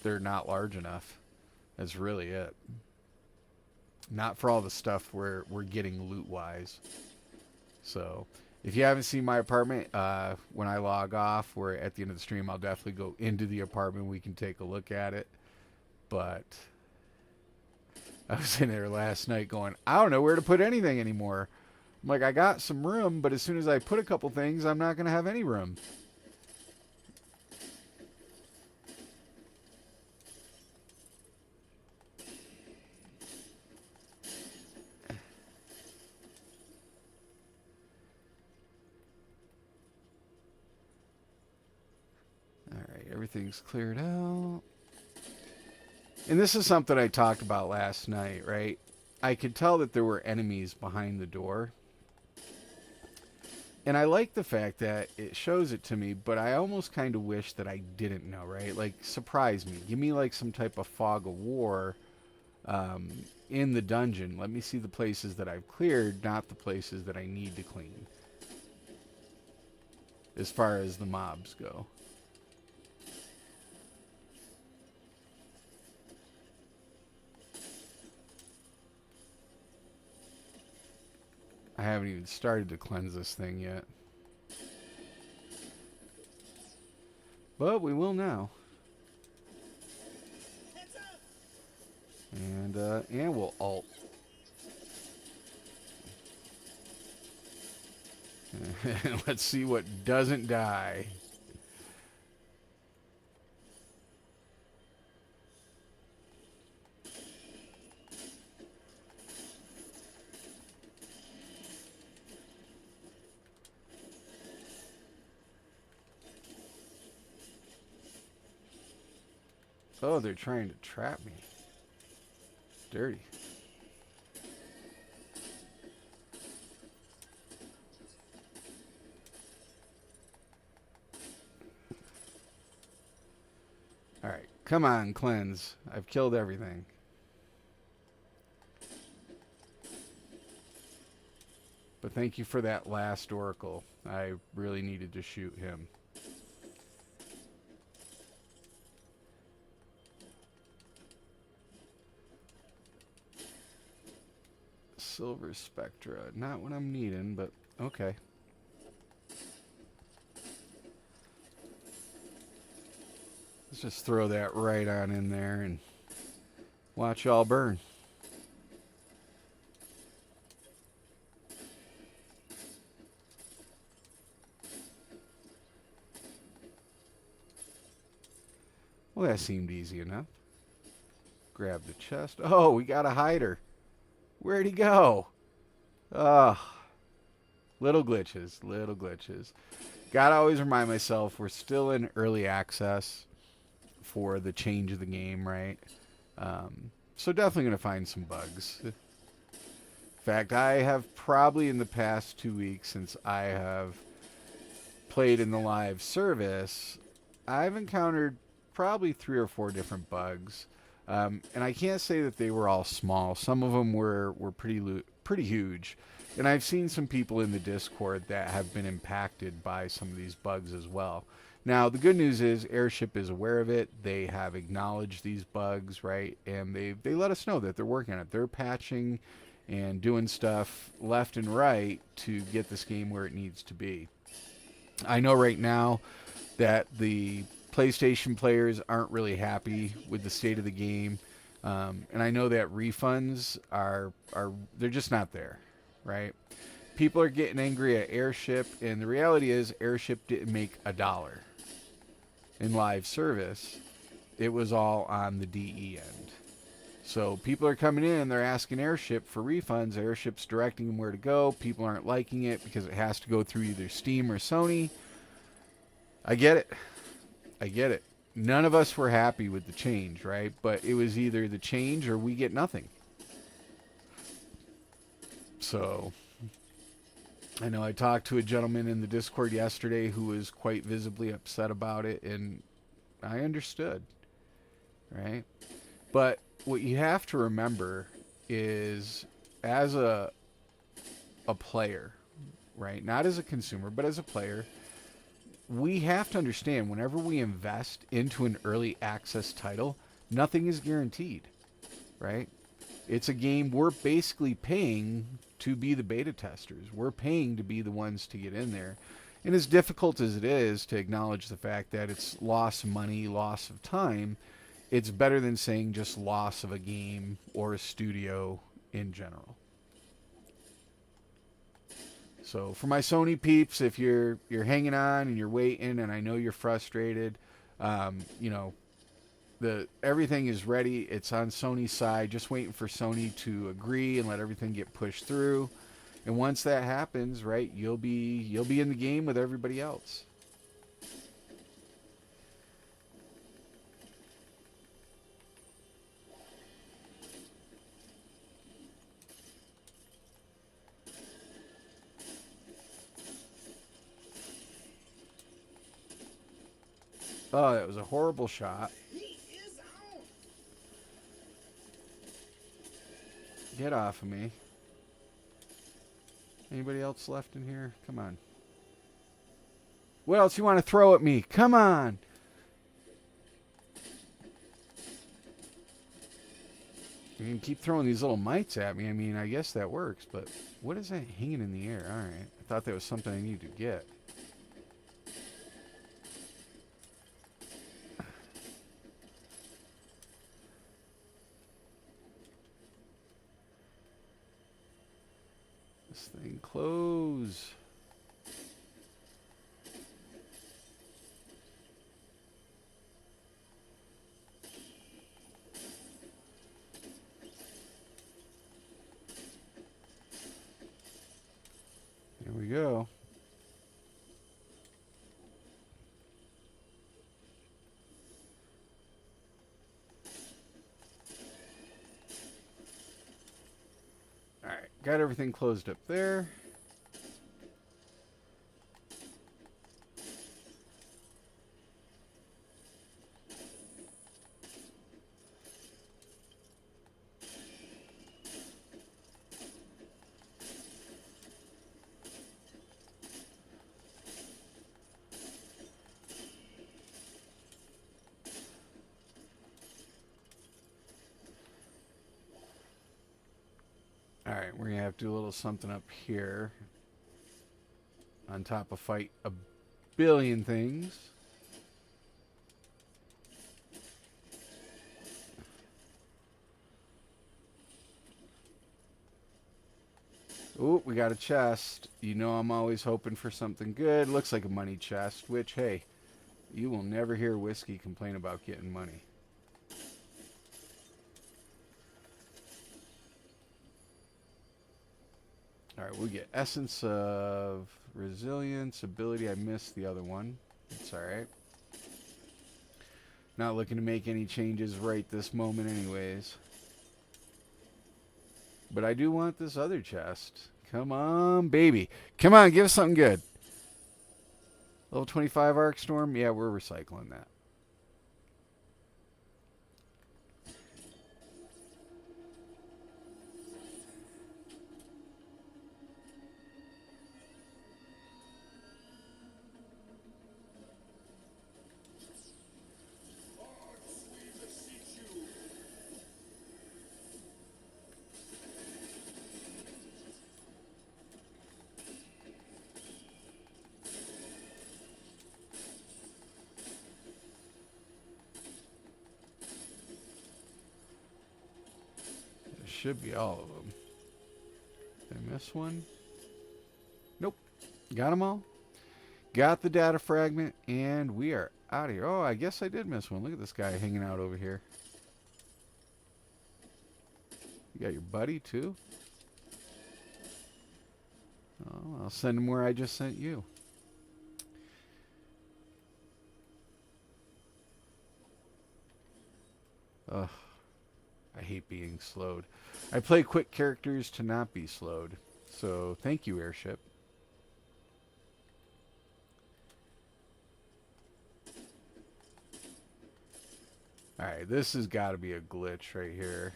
they're not large enough. That's really it. Not for all the stuff we're getting loot wise. So if you haven't seen my apartment, when I log off, or at the end of the stream, I'll definitely go into the apartment. We can take a look at it. But I was in there last night going, I don't know where to put anything anymore. I'm like, I got some room, but as soon as I put a couple things, I'm not going to have any room. Alright, everything's cleared out. And this is something I talked about last night, right? I could tell that there were enemies behind the door. And I like the fact that it shows it to me, but I almost kind of wish that I didn't know, right? Like, surprise me. Give me, like, some type of fog of war in the dungeon. Let me see the places that I've cleared, not the places that I need to clean. As far as the mobs go. I haven't even started to cleanse this thing yet. But we will now. And we'll alt. Let's see what doesn't die. Oh, they're trying to trap me. Dirty. Alright, come on, cleanse. I've killed everything. But thank you for that last oracle. I really needed to shoot him. Silver Spectra. Not what I'm needing, but okay. Let's just throw that right on in there and watch y'all burn. Well, that seemed easy enough. Grab the chest. Oh, we got a hider. Where'd he go? Oh, little glitches, little glitches. Gotta always remind myself we're still in early access for the change of the game, right? So definitely gonna find some bugs. In fact, I have probably in the past 2 weeks since I have played in the live service, I've encountered probably 3 or 4 different bugs. And I can't say that they were all small. Some of them were pretty huge. And I've seen some people in the Discord that have been impacted by some of these bugs as well. Now, the good news is Airship is aware of it. They have acknowledged these bugs, right? And they let us know that they're working on it. They're patching and doing stuff left and right to get this game where it needs to be. I know right now that the PlayStation players aren't really happy with the state of the game, and I know that refunds are they're just not there, right? People are getting angry at Airship, and the reality is Airship didn't make $1 in live service. It was all on the DE end. So people are coming in, they're asking Airship for refunds. Airship's directing them where to go. People aren't liking it because it has to go through either Steam or Sony. I get it. I get it. none of us were happy with the change, right? But it was either the change or we get nothing. So I know I talked to a gentleman in the Discord yesterday who was quite visibly upset about it, and I understood, right? But what you have to remember is, as a player, right? Not as a consumer, but as a player, we have to understand whenever we invest into an early access title, nothing is guaranteed, right? It's a game we're basically paying to be the beta testers. We're paying to be the ones to get in there. And as difficult as it is to acknowledge the fact that it's loss of money, loss of time, it's better than saying just loss of a game or a studio in general. So for my Sony peeps, if you're hanging on and you're waiting, and I know you're frustrated, you know, the everything is ready. It's on Sony's side, just waiting for Sony to agree and let everything get pushed through. And once that happens, right, you'll be in the game with everybody else. Oh, that was a horrible shot. Get off of me. Anybody else left in here? Come on. What else you want to throw at me? Come on. You can keep throwing these little mites at me. I mean, I guess that works, but what is that hanging in the air? All right. I thought that was something I needed to get. This thing close. There we go. All right, got everything closed up there. All right, we're gonna have to do a little something up here. On top of fight a billion things. Ooh, we got a chest. You know I'm always hoping for something good. Looks like a money chest, which, hey, you will never hear Whiskey complain about getting money. Alright, we get Essence of Resilience, Ability. I missed the other one. It's alright. Not looking to make any changes right this moment anyways. But I do want this other chest. Come on, baby. Come on, give us something good. Level 25 Arc Storm? Yeah, we're recycling that. Should be all of them. Did I miss one? Nope. Got them all. Got the data fragment, and we are out of here. Oh, I guess I did miss one. Look at this guy hanging out over here. You got your buddy, too? Oh, I'll send him where I just sent you. Ugh, I hate being slowed. I play quick characters to not be slowed. So thank you, Airship. Alright, this has got to be a glitch right here.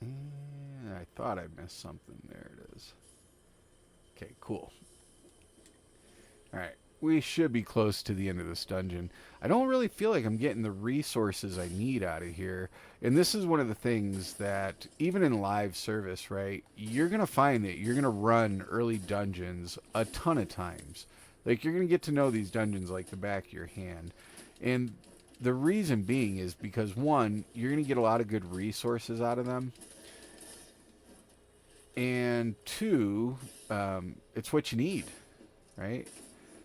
And I thought I missed something. There it is. Okay, cool. Alright, we should be close to the end of this dungeon. I don't really feel like I'm getting the resources I need out of here. And this is one of the things that, even in live service, right, you're going to find that you're going to run early dungeons a ton of times. Like, you're going to get to know these dungeons like the back of your hand. And the reason being is because, one, you're going to get a lot of good resources out of them. And two, it's what you need, right?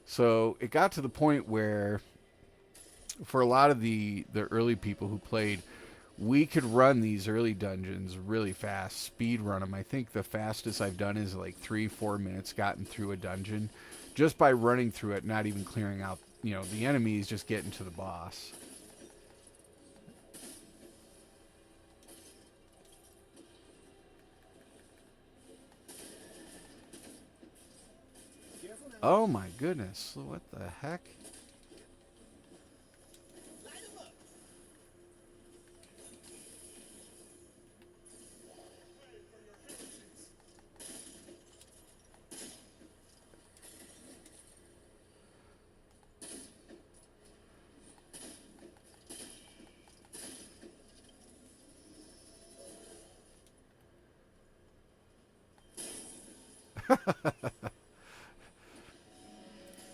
So it got to the point where, for a lot of the early people who played, we could run these early dungeons really fast, speed run them. I think the fastest I've done is like 3-4 minutes gotten through a dungeon just by running through it, not even clearing out, the enemies, just getting to the boss. Oh my goodness, what the heck?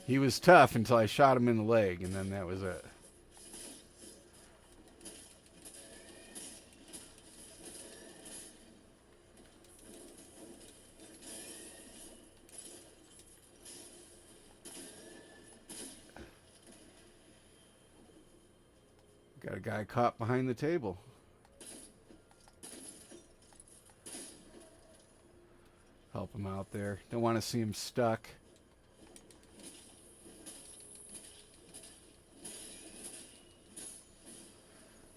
He was tough until I shot him in the leg, and then that was it. Got a guy caught behind the table. Help him out there. Don't want to see him stuck.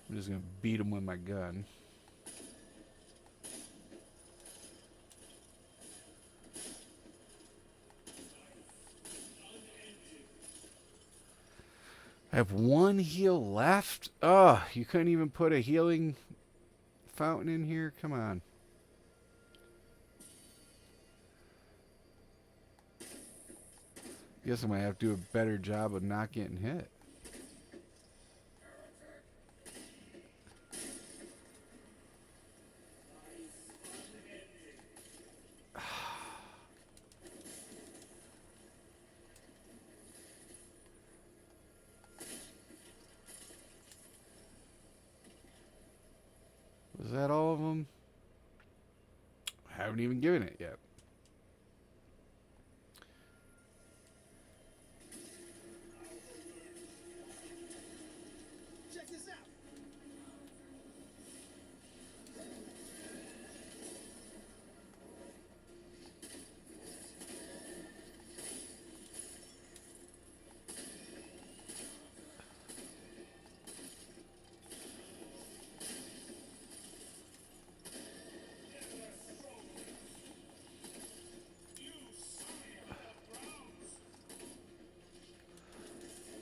I'm just going to beat him with my gun. I have one heal left. Oh, you couldn't even put a healing fountain in here? Come on. Guess I might have to do a better job of not getting hit. Was that all of them? I haven't even given it yet.
Check this out.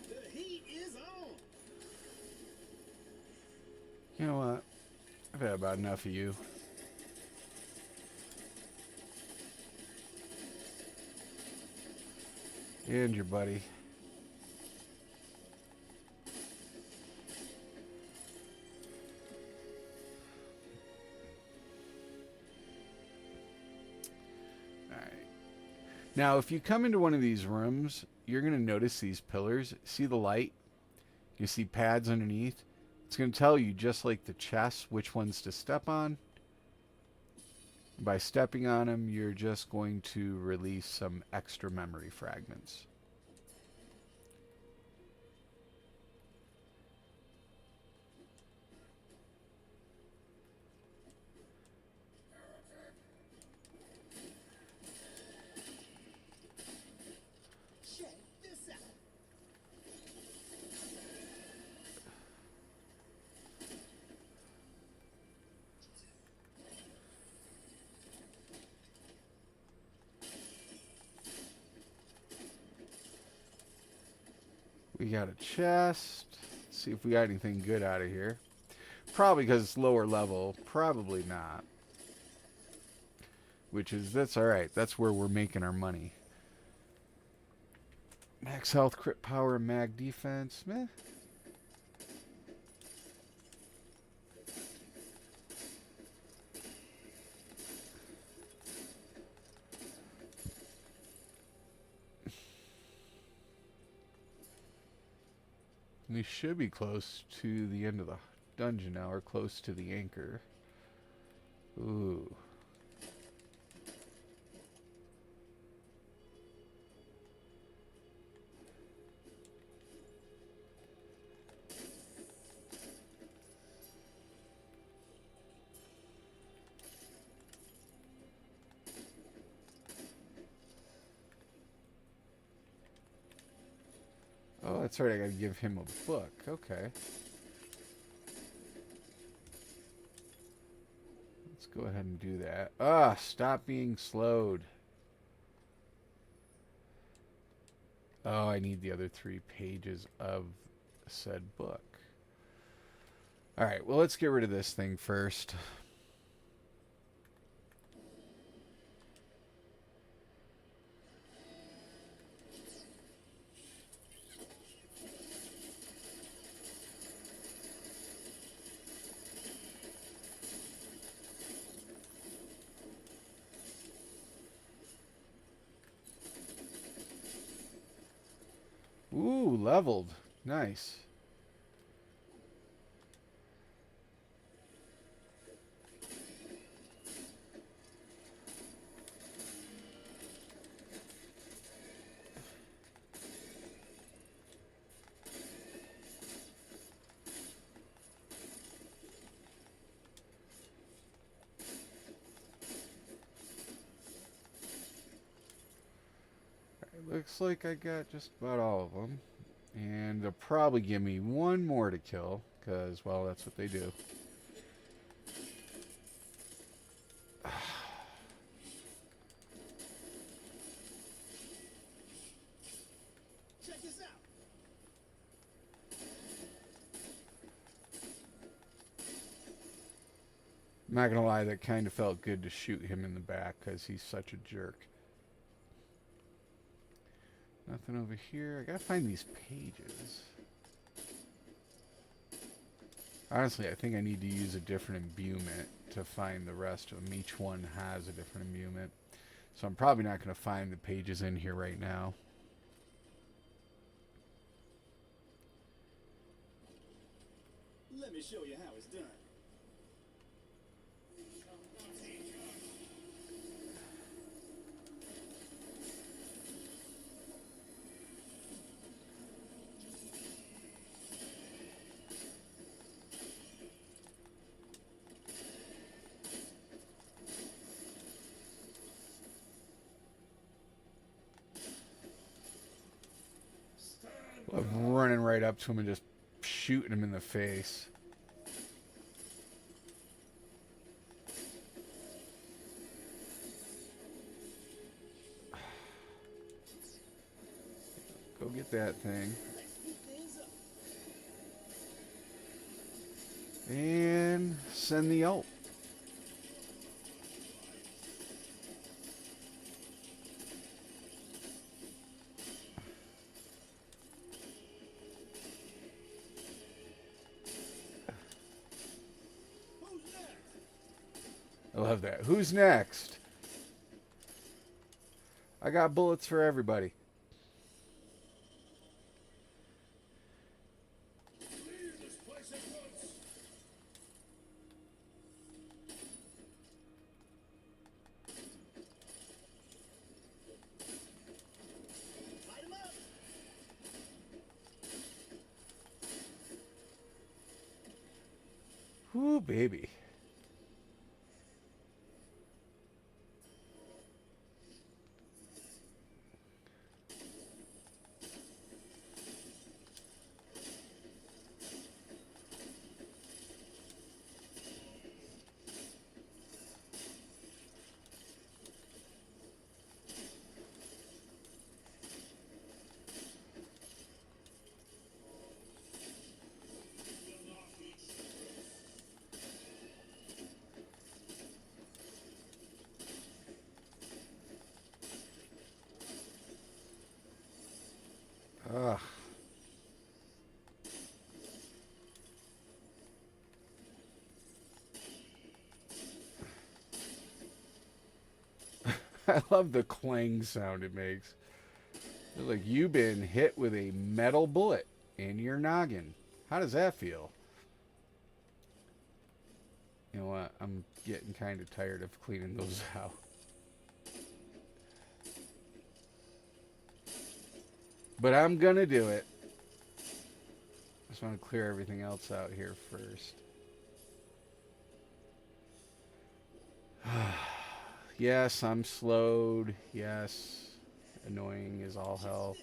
The heat is on.
You know what? I've had about enough of you. And your buddy. Alright. Now, if you come into one of these rooms, you're going to notice these pillars. See the light? You see pads underneath? It's going to tell you, just like the chest, which ones to step on. By stepping on them, you're just going to release some extra memory fragments. got a chest. Let's see if we got anything good out of here. Probably because it's lower level. Probably not. That's alright. That's where we're making our money. Max health, crit power, mag defense. Meh. We should be close to the end of the dungeon now, or close to the anchor. Ooh. Oh, that's right. I gotta give him a book. Okay. Let's go ahead and do that. Ah, stop being slowed. Oh, I need the other 3 pages of said book. Alright, well, let's get rid of this thing first. Ooh, leveled. Nice. Looks like I got just about all of them. And they'll probably give me one more to kill, because, well, that's what they do.
Check this out.
I'm not gonna lie, that kind of felt good to shoot him in the back, because he's such a jerk. Nothing over here. I gotta find these pages. Honestly, I think I need to use a different imbuement to find the rest of them. Each one has a different imbuement. So I'm probably not going to find the pages in here right now.
Let me show you how it's done.
I'm running right up to him and just shooting him in the face. Go get that thing. And send the ult. I love that. Who's next? I got bullets for everybody.
Leave this place at once. Light 'em up.
Whoo, baby. I love the clang sound it makes. It's like you've been hit with a metal bullet in your noggin. How does that feel? You know what? I'm getting kind of tired of cleaning those out. But I'm going to do it. Just want to clear everything else out here first. Yes, I'm slowed. Yes, annoying as all hell.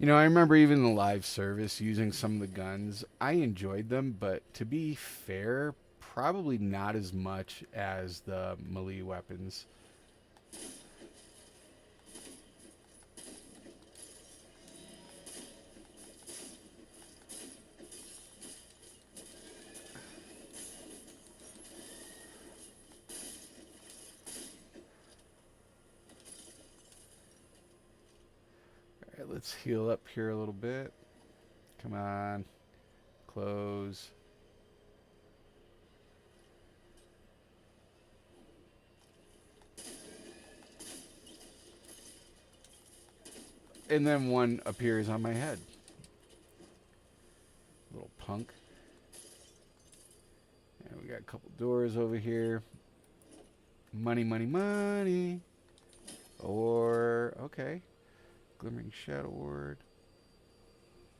You know, I remember even the live service using some of the guns. I enjoyed them, but to be fair, probably not as much as the melee weapons. All right, let's heal up here a little bit. Come on. Close. And then one appears on my head. Little punk. And we got a couple doors over here. Money, money, money. Or, okay. Glimmering Shadow Ward.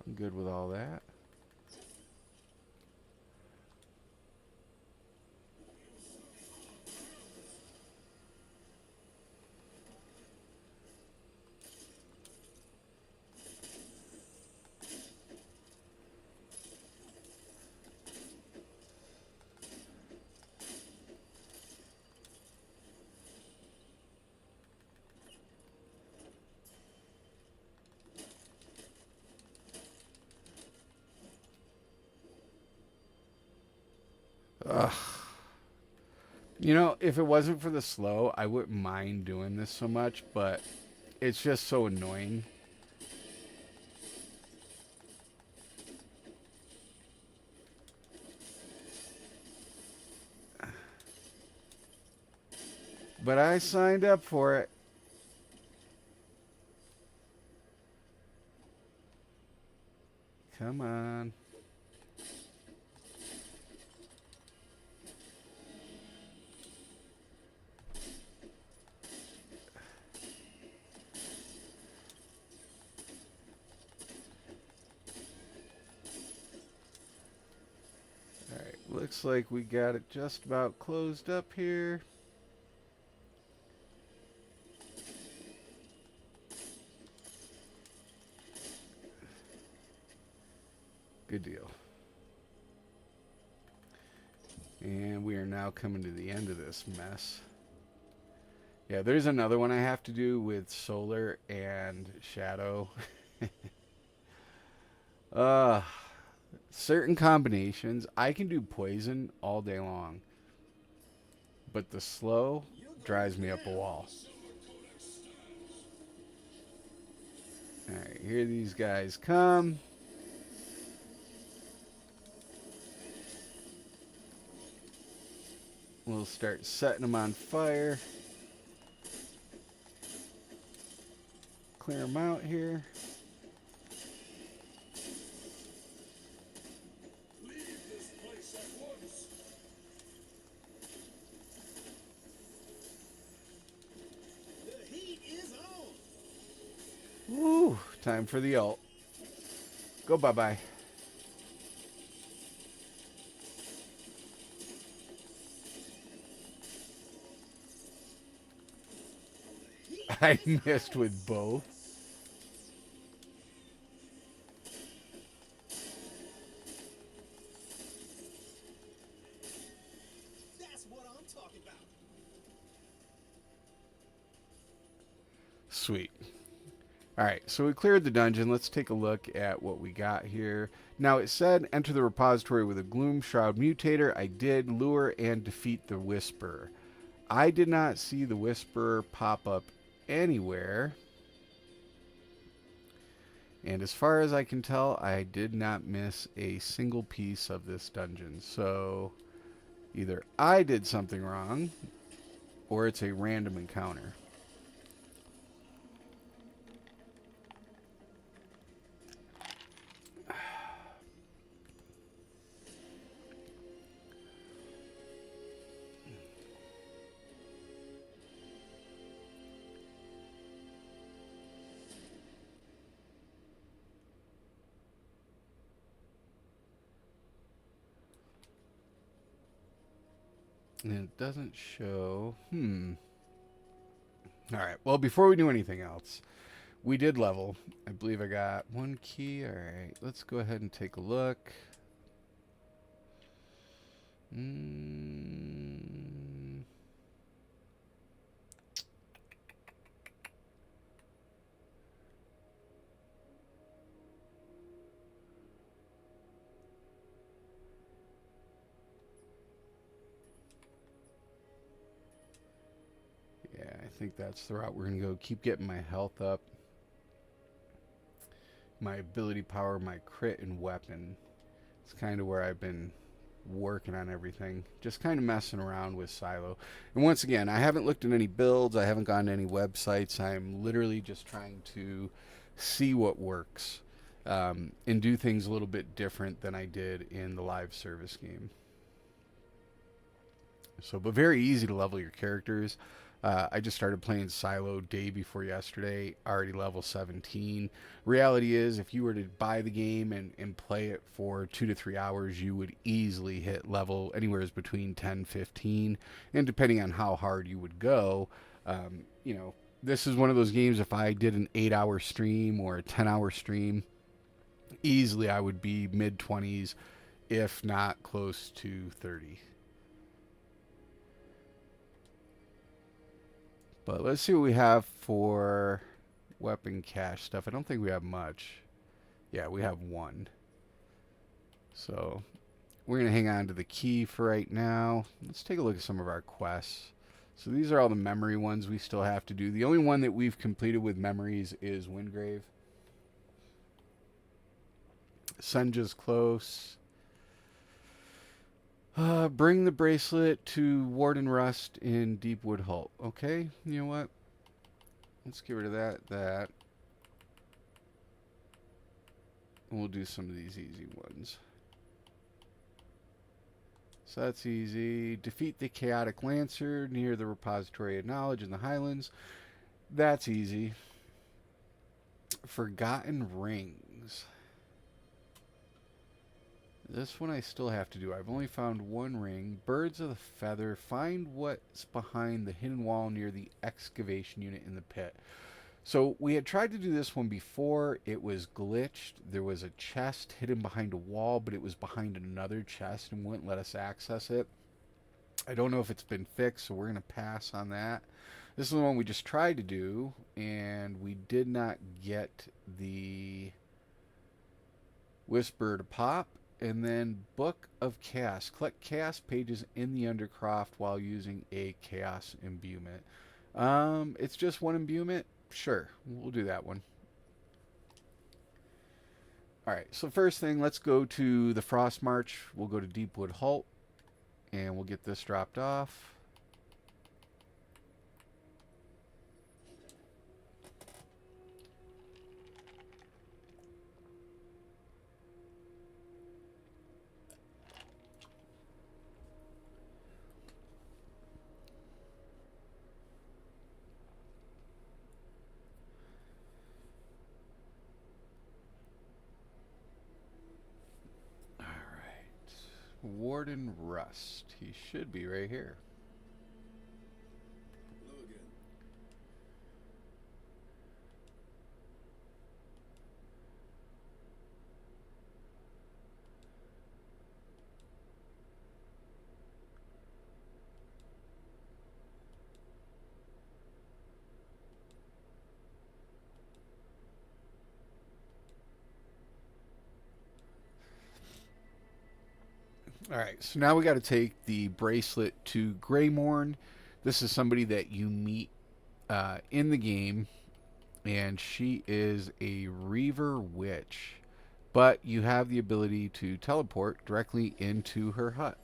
I'm good with all that. Ugh. You know, if it wasn't for the slow, I wouldn't mind doing this so much, but it's just so annoying. But I signed up for it. Come on. Alright, looks like we got it just about closed up here. Good deal. And we are now coming to the end of this mess. Yeah, there's another one I have to do with solar and shadow. uh Certain combinations, I can do poison all day long. But the slow drives me up a wall. Alright, here these guys come. We'll start setting them on fire. Clear them out here.
Leave this place at once. The heat is on.
Woo! Time for the ult. Go bye-bye. I missed with both.
That's what I'm talking about.
Sweet. All right, so we cleared the dungeon. Let's take a look at what we got here. Now, it said enter the repository with a Gloom Shroud Mutator. I did lure and defeat the Whisperer. I did not see the Whisperer pop up anywhere. And as far as I can tell, I did not miss a single piece of this dungeon. So either I did something wrong or it's a random encounter. And it doesn't show. All right. Well, before we do anything else, we did level. I believe I got one key. All right. Let's go ahead and take a look. Mm. Yeah, I think that's the route we're going to go. Keep getting my health up, my ability power, my crit, and weapon. It's kind of where I've been working on everything. Just kind of messing around with Silo. And once again, I haven't looked at any builds. I haven't gone to any websites. I'm literally just trying to see what works and do things a little bit different than I did in the live service game. So, but very easy to level your characters. I just started playing Silo day before yesterday, already level 17. Reality is, if you were to buy the game and play it for 2 to 3 hours, you would easily hit level anywhere between 10, 15, and depending on how hard you would go, you know, this is one of those games. If I did an 8-hour stream or a 10-hour stream, easily I would be mid 20s, if not close to 30. But let's see what we have for weapon cache stuff. I don't think we have much. Yeah, we have one. So we're going to hang on to the key for right now. Let's take a look at some of our quests. So these are all the memory ones we still have to do. The only one that we've completed with memories is Windgrave. Senja's close. Bring the bracelet to Warden Rust in Deepwood Halt. Okay, you know what? Let's get rid of that. And we'll do some of these easy ones. So that's easy. Defeat the Chaotic Lancer near the Repository of Knowledge in the Highlands. That's easy. Forgotten Rings. This one I still have to do. I've only found one ring. Birds of the Feather. Find what's behind the hidden wall near the excavation unit in the pit. So we had tried to do this one before. It was glitched. There was a chest hidden behind a wall, but it was behind another chest and wouldn't let us access it. I don't know if it's been fixed, so we're going to pass on that. This is the one we just tried to do, and we did not get the Whisper to pop. And then Book of Chaos. Collect chaos pages in the Undercroft while using a chaos imbuement. It's just one imbuement. Sure, we'll do that one. Alright, so first thing, let's go to the Frost March. We'll go to Deepwood Halt, and we'll get this dropped off. Warden Rust. He should be right here.
Hello again.
All right, so now we got to take the bracelet to Greymorn. This is somebody that you meet in the game, and she is a Reaver witch. But you have the ability to teleport directly into her hut.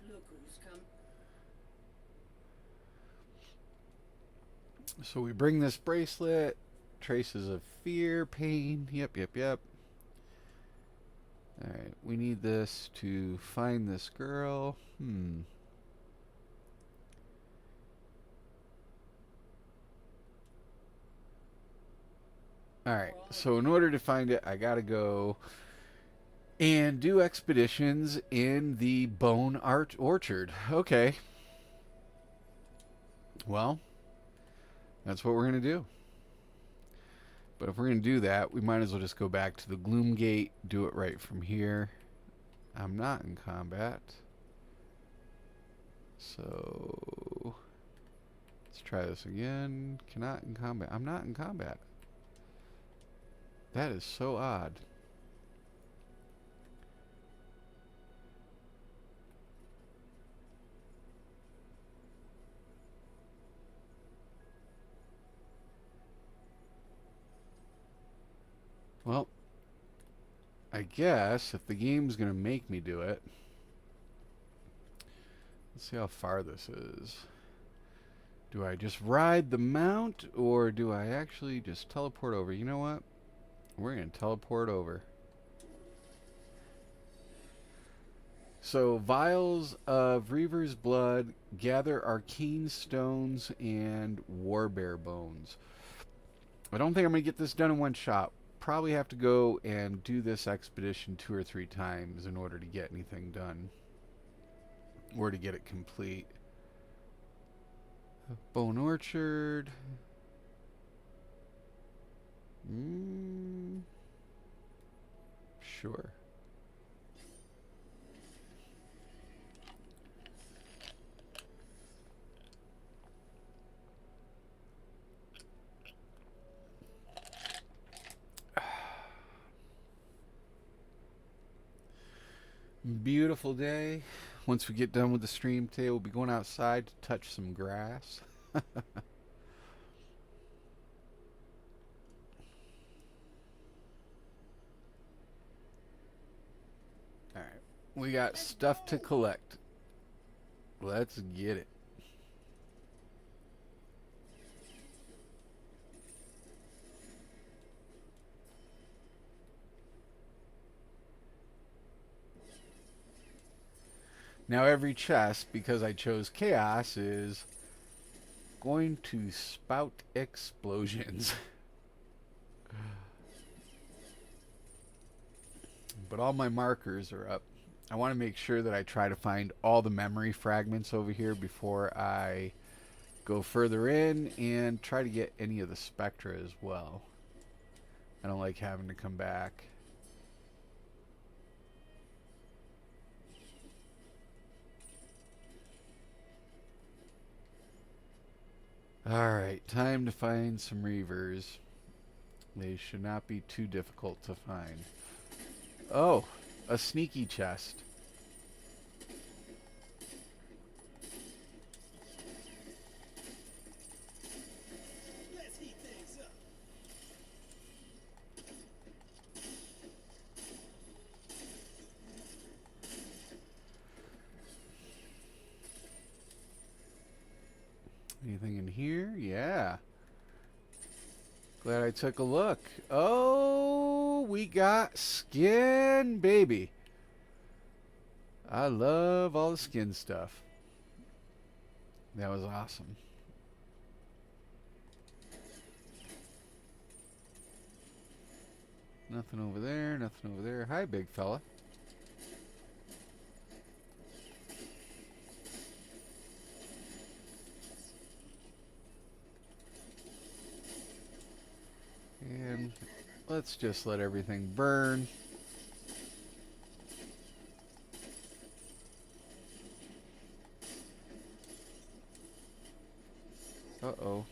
Look who's come.
So we bring this bracelet, traces of fear, pain. Yep, yep, yep. All right, we need this to find this girl. All right, so in order to find it, I gotta go and do expeditions in the Bone Art Orchard. Okay, well, that's what we're gonna do. But if we're gonna do that, we might as well just go back to the Gloom Gate, do it right from here. I'm not in combat. So let's try this again. Cannot in combat. I'm not in combat. That is so odd. Well, I guess if the game's gonna make me do it, let's see how far this is. Do I just ride the mount, or do I actually just teleport over? You know what? We're gonna teleport over. So, vials of Reaver's blood, gather arcane stones, and warbear bones. I don't think I'm gonna get this done in one shot. Probably have to go and do this expedition 2 or 3 times in order to get anything done, or to get it complete. Bone Orchard. Sure. Beautiful day. Once we get done with the stream today, we'll be going outside to touch some grass. Alright. We got stuff to collect. Let's get it. Now every chest, because I chose chaos, is going to spout explosions. But all my markers are up. I want to make sure that I try to find all the memory fragments over here before I go further in, and try to get any of the spectra as well. I don't like having to come back. Alright, time to find some Reavers. They should not be too difficult to find. Oh, a sneaky chest.
Let's heat things up.
Anything in here? Yeah. Glad I took a look. Oh, we got skin, baby. I love all the skin stuff. That was awesome. Nothing over there, nothing over there. Hi, big fella. And let's just let everything burn. Uh-oh.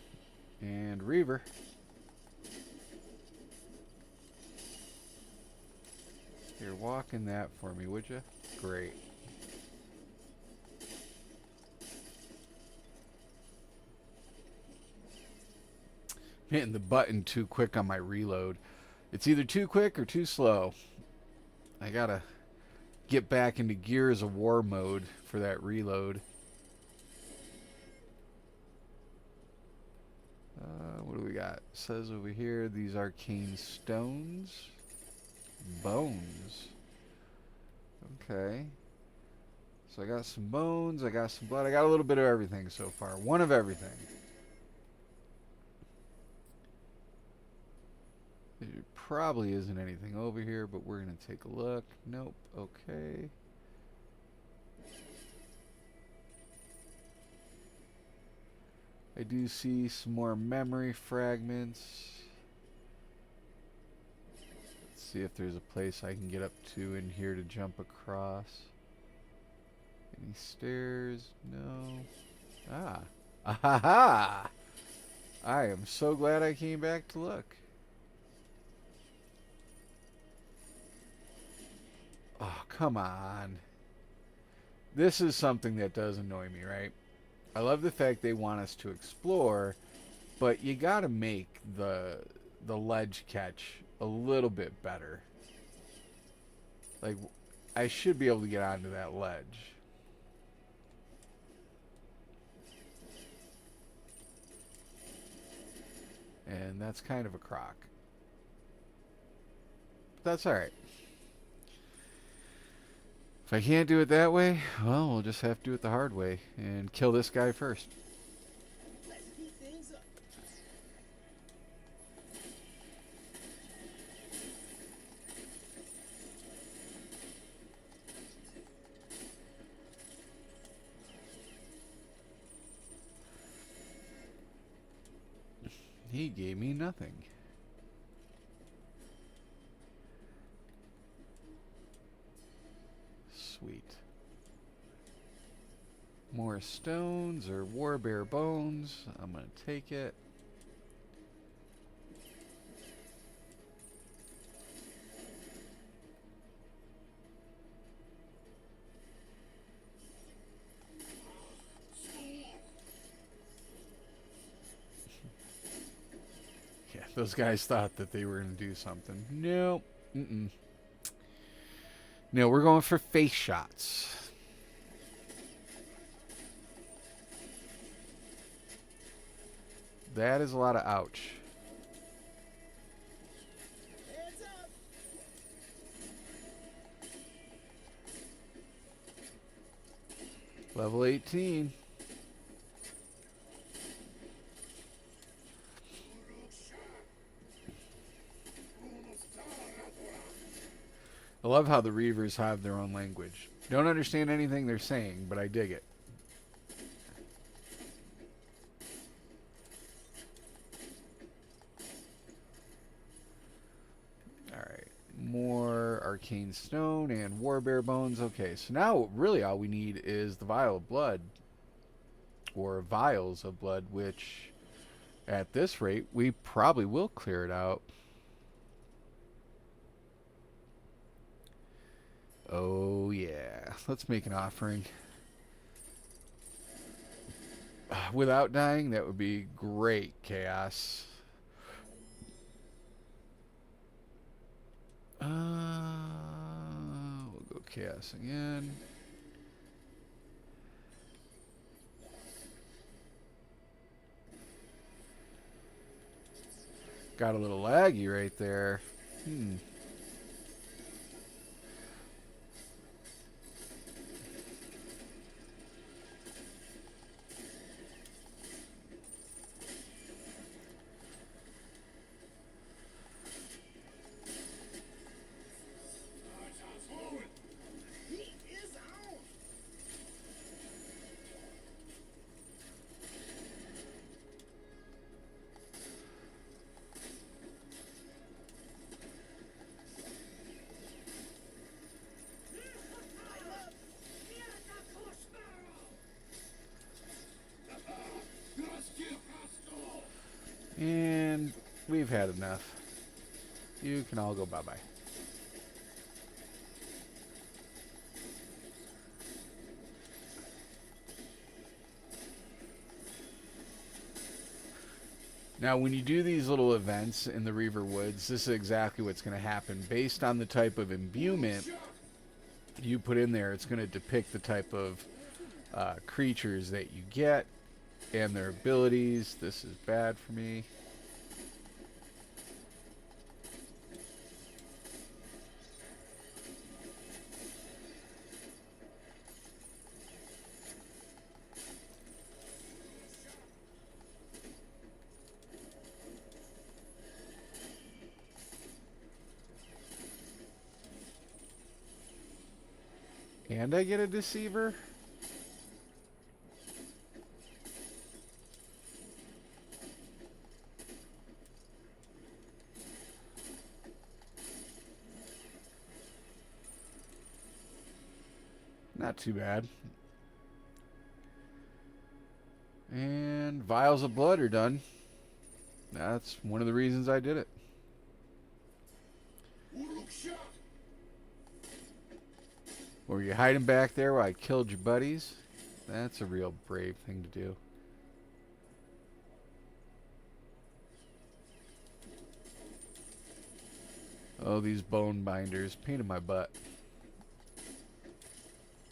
And Reaver. You're walking that for me, would you? Great. Hitting the button too quick on my reload. It's either too quick or too slow. I gotta get back into Gears of War mode for that reload. What do we got? It says over here, these arcane stones. Bones. Okay. So I got some bones, I got some blood, I got a little bit of everything so far. One of everything. There probably isn't anything over here, but we're going to take a look. Nope. Okay. I do see some more memory fragments. Let's see if there's a place I can get up to in here to jump across. Any stairs? No. Ah. Ahaha! I am so glad I came back to look. Oh, come on. This is something that does annoy me, right? I love the fact they want us to explore, but you gotta make the ledge catch a little bit better. Like, I should be able to get onto that ledge. And that's kind of a crock. But that's alright. If I can't do it that way, well, we'll just have to do it the hard way and kill this guy first.
Let's heat things up.
He gave me nothing. Sweet. More stones or warbear bones. I'm gonna take it. Yeah, those guys thought that they were gonna do something. Nope. Mm-mm. No, we're going for face shots. That is a lot of ouch.
Heads up.
Level 18. I love how the Reavers have their own language. Don't understand anything they're saying, but I dig it. Alright. More arcane stone and warbear bones. Okay, so now really all we need is the vial of blood. Or vials of blood, which at this rate we probably will clear it out. Oh yeah, let's make an offering. Without dying, that would be great, Chaos. We'll go Chaos again. Got a little laggy right there.
Heat is on.
had enough. You can all go bye-bye. Now, when you do these little events in the Reaver Woods, this is exactly what's going to happen. Based on the type of imbuement you put in there, it's going to depict the type of creatures that you get and their abilities. This is bad for me. And I get a deceiver? Not too bad. And vials of blood are done. That's one of the reasons I did it. Were you hiding back there while I killed your buddies? That's a real brave thing to do. Oh, these bone binders. Pain in my butt.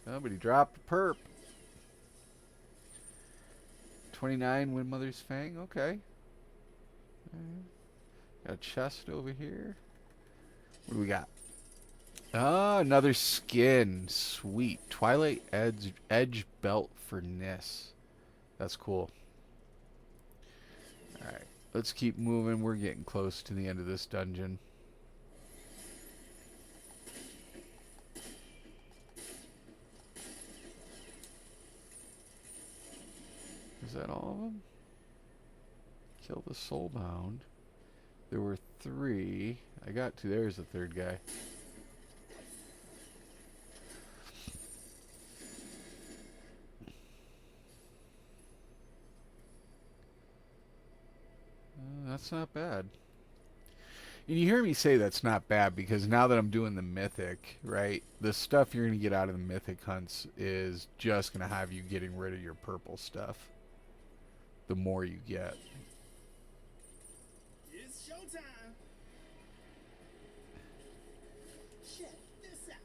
Somebody dropped a perp. 29 Windmother's Fang. Okay. Got a chest over here. What do we got? Ah, another skin. Sweet. Twilight Edge Belt for Nis. That's cool. Alright. Let's keep moving. We're getting close to the end of this dungeon. Is that all of them? Kill the soulbound. There were 3. I got 2. There's the third guy. That's not bad. And you hear me say that's not bad because now that I'm doing the mythic, right, the stuff you're going to get out of the mythic hunts is just going to have you getting rid of your purple stuff. The more you get.
It's showtime. Check this out.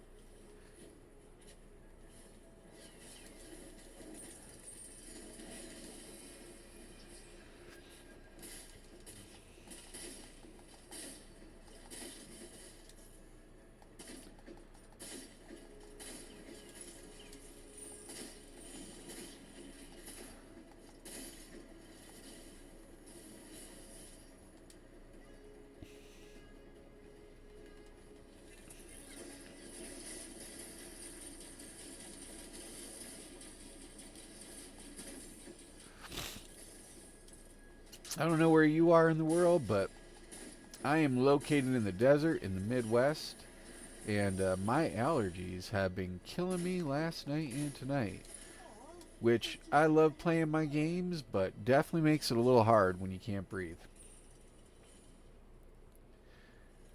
I don't know where you are in the world, but I am located in the desert in the Midwest, and my allergies have been killing me last night and tonight. Which, I love playing my games, but definitely makes it a little hard when you can't breathe.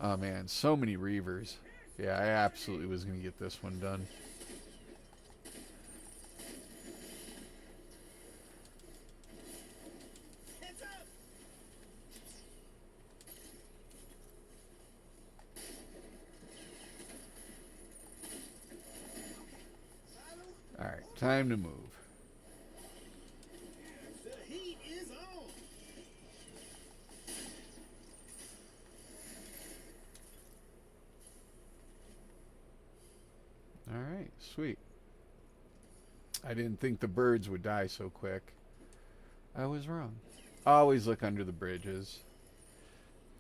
Oh man, so many Reavers. Yeah, I absolutely was going to get this one done. Alright, time to move.
The heat is on.
Alright, sweet. I didn't think the birds would die so quick. I was wrong. Always look under the bridges.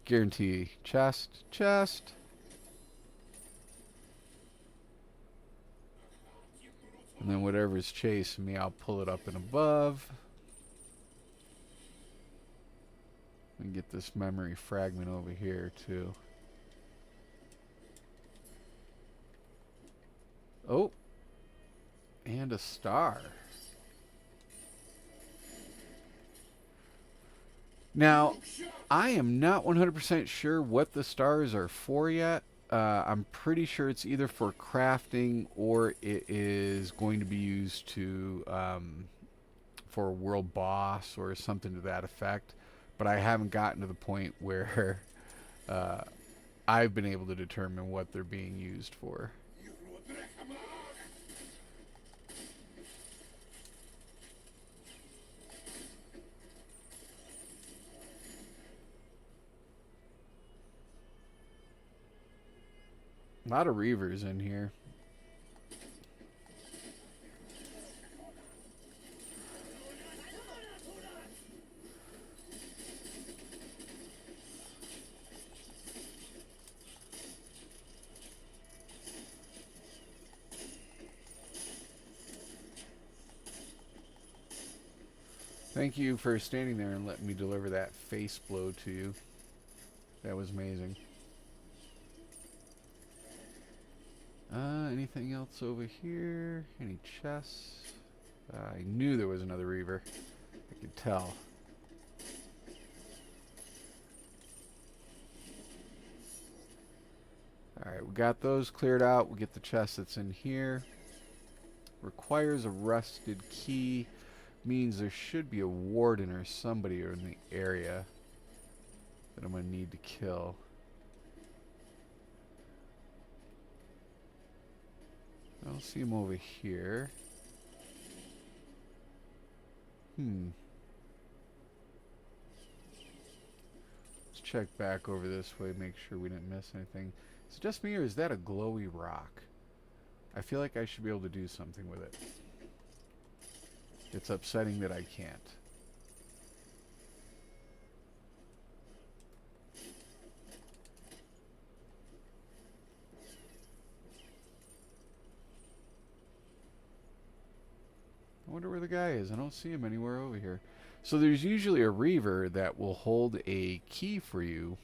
Guarantee. Chest, chest. And then whatever's chasing me, I'll pull it up and above. And get this memory fragment over here too. Oh. And a star. Now, I am not 100% sure what the stars are for yet. I'm pretty sure it's either for crafting or it is going to be used to for a world boss or something to that effect. But I haven't gotten to the point where uh, I've been able to determine what they're being used for. A lot of Reavers in here. Thank you for standing there and letting me deliver that face blow to you. That was amazing. Anything else over here? Any chests? I knew there was another Reaver. I could tell. Alright, we got those cleared out. We get the chest that's in here. Requires a rusted key. Means there should be a warden or somebody in the area that I'm going to need to kill. I don't see him over here. Let's check back over this way, make sure we didn't miss anything. Is it just me or is that a glowy rock? I feel like I should be able to do something with it. It's upsetting that I can't. I wonder where the guy is. I don't see him anywhere over here. So there's usually a Reaver that will hold a key for you.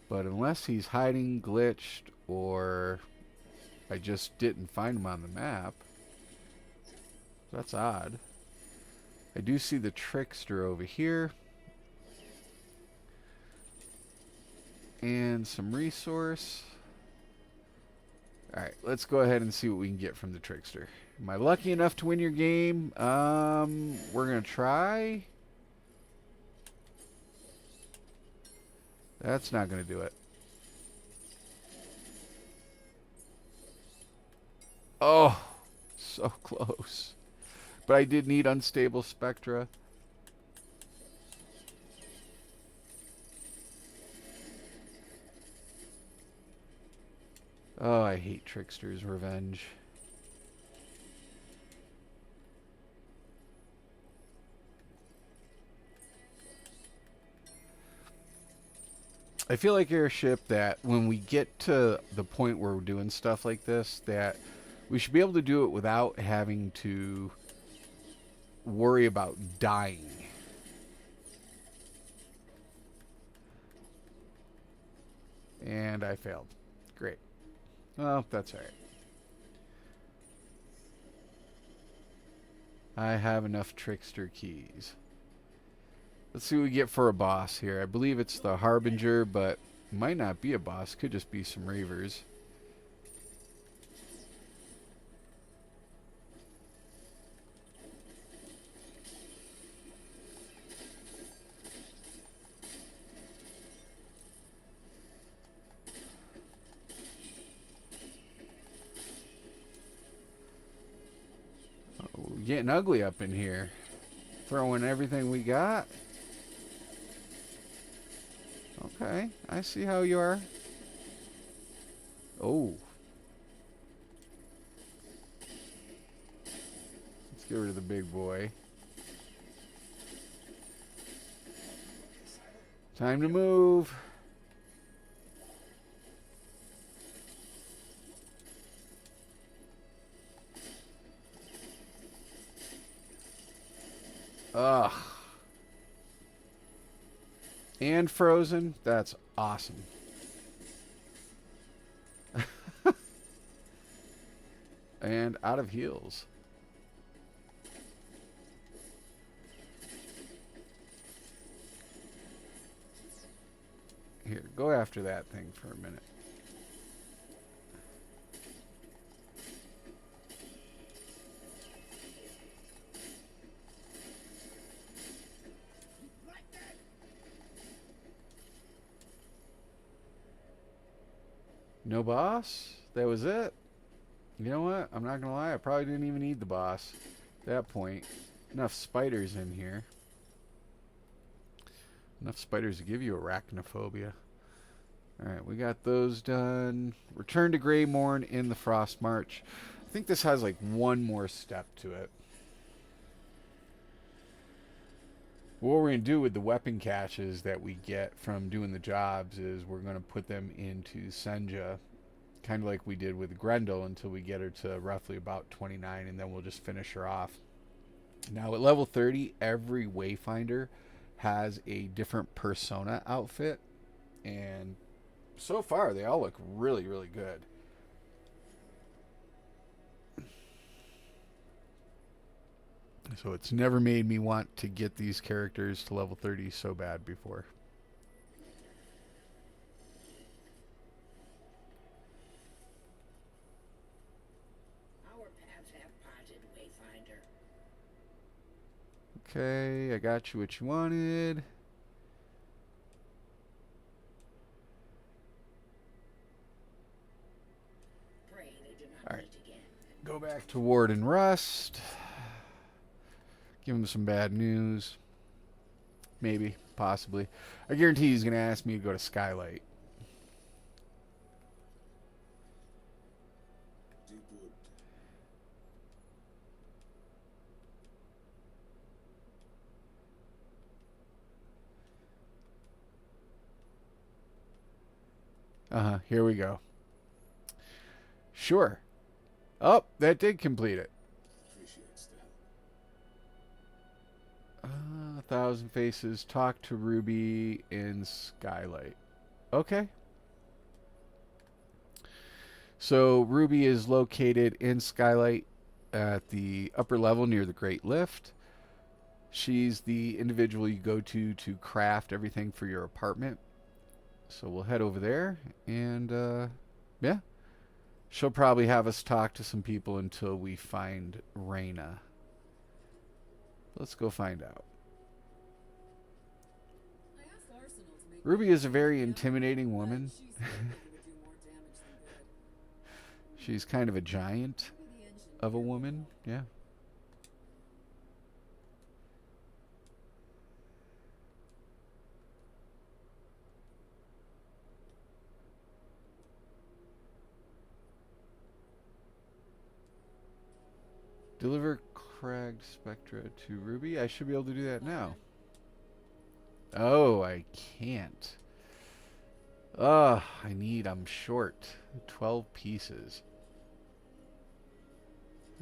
But unless he's hiding, glitched, or I just didn't find him on the map. That's odd. I do see the trickster over here. And some resource. Alright, let's go ahead and see what we can get from the trickster. Am I lucky enough to win your game? We're going to try. That's not going to do it. Oh, so close. But I did need unstable spectra. Oh, I hate Trickster's Revenge. I feel like Airship that when we get to the point where we're doing stuff like this, that we should be able to do it without having to worry about dying. And I failed. Great. Well, that's alright. I have enough trickster keys. Let's see what we get for a boss here. I believe it's the Harbinger, but it might not be a boss. Could just be some Reavers. Oh, getting ugly up in here. Throwing everything we got. Okay, I see how you are. Oh. Let's get rid of the big boy. Time to move. Ugh. And frozen. That's awesome. And out of heals. go after that thing for a minute. No boss? That was it? You know what? I'm not gonna lie, I probably didn't even need the boss at that point. Enough spiders in here. Enough spiders to give you arachnophobia. Alright, we got those done. Return to Greymorn in the Frost March. I think this has like one more step to it. What we're going to do with the weapon caches that we get from doing the jobs is we're going to put them into Senja, kind of like we did with Grendel, until we get her to roughly about 29, and then we'll just finish her off. Now, at level 30, every Wayfinder has a different persona outfit, and so far they all look really, really good. So it's never made me want to get these characters to level 30 so bad before.
Our paths have parted, Wayfinder.
Okay, I got you what you wanted.
Pray they do not
All right.
meet again.
Go back to Warden Rust. Give him some bad news. Maybe, possibly. I guarantee he's going to ask me to go to Skylight.
Deepwood.
Here we go. Sure. Oh, that did complete it.
Appreciates the help.
1,000 Faces. Talk to Ruby in Skylight. Okay. So Ruby is located in Skylight at the upper level near the Great Lift. She's the individual you go to craft everything for your apartment. So we'll head over there, and yeah, she'll probably have us talk to some people until we find Reyna. Let's go find out. Ruby is a very intimidating woman. She's kind of a giant of a woman, yeah. Deliver cragged spectra to Ruby. I should be able to do that now. Oh, I can't. Ugh, I'm short. 12 pieces.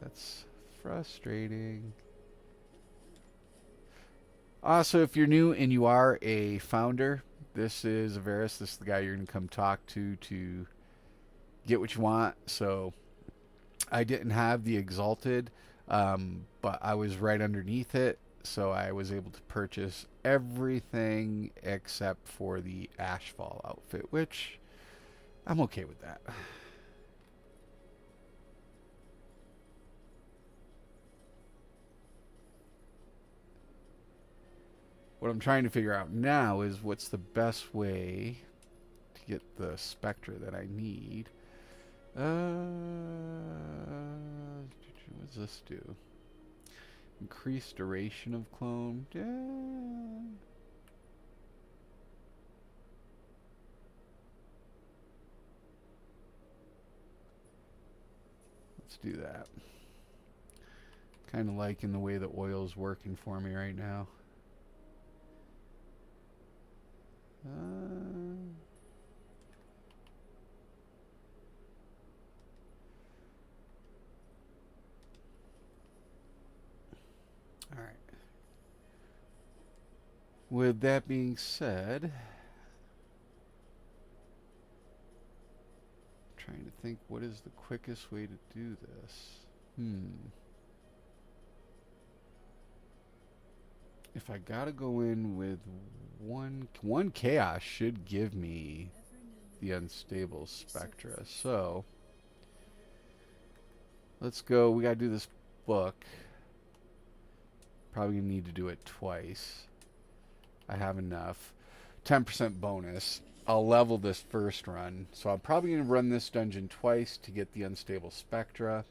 That's frustrating. Also, if you're new and you are a founder, this is Avaris. This is the guy you're going to come talk to get what you want. So I didn't have the Exalted, but I was right underneath it. So I was able to purchase everything except for the Ashfall outfit, which I'm okay with that. What I'm trying to figure out now is what's the best way to get the Spectra that I need. What does this do? Increase duration of clone. Let's do that. Kind of liking the way the oil's working for me right now. All right. With that being said, trying to think what is the quickest way to do this. If I gotta go in with one chaos should give me the unstable spectra. So let's go. We gotta do this book. Probably gonna need to do it twice. I have enough. 10% bonus. I'll level this first run. So I'm probably gonna run this dungeon twice to get the unstable spectra.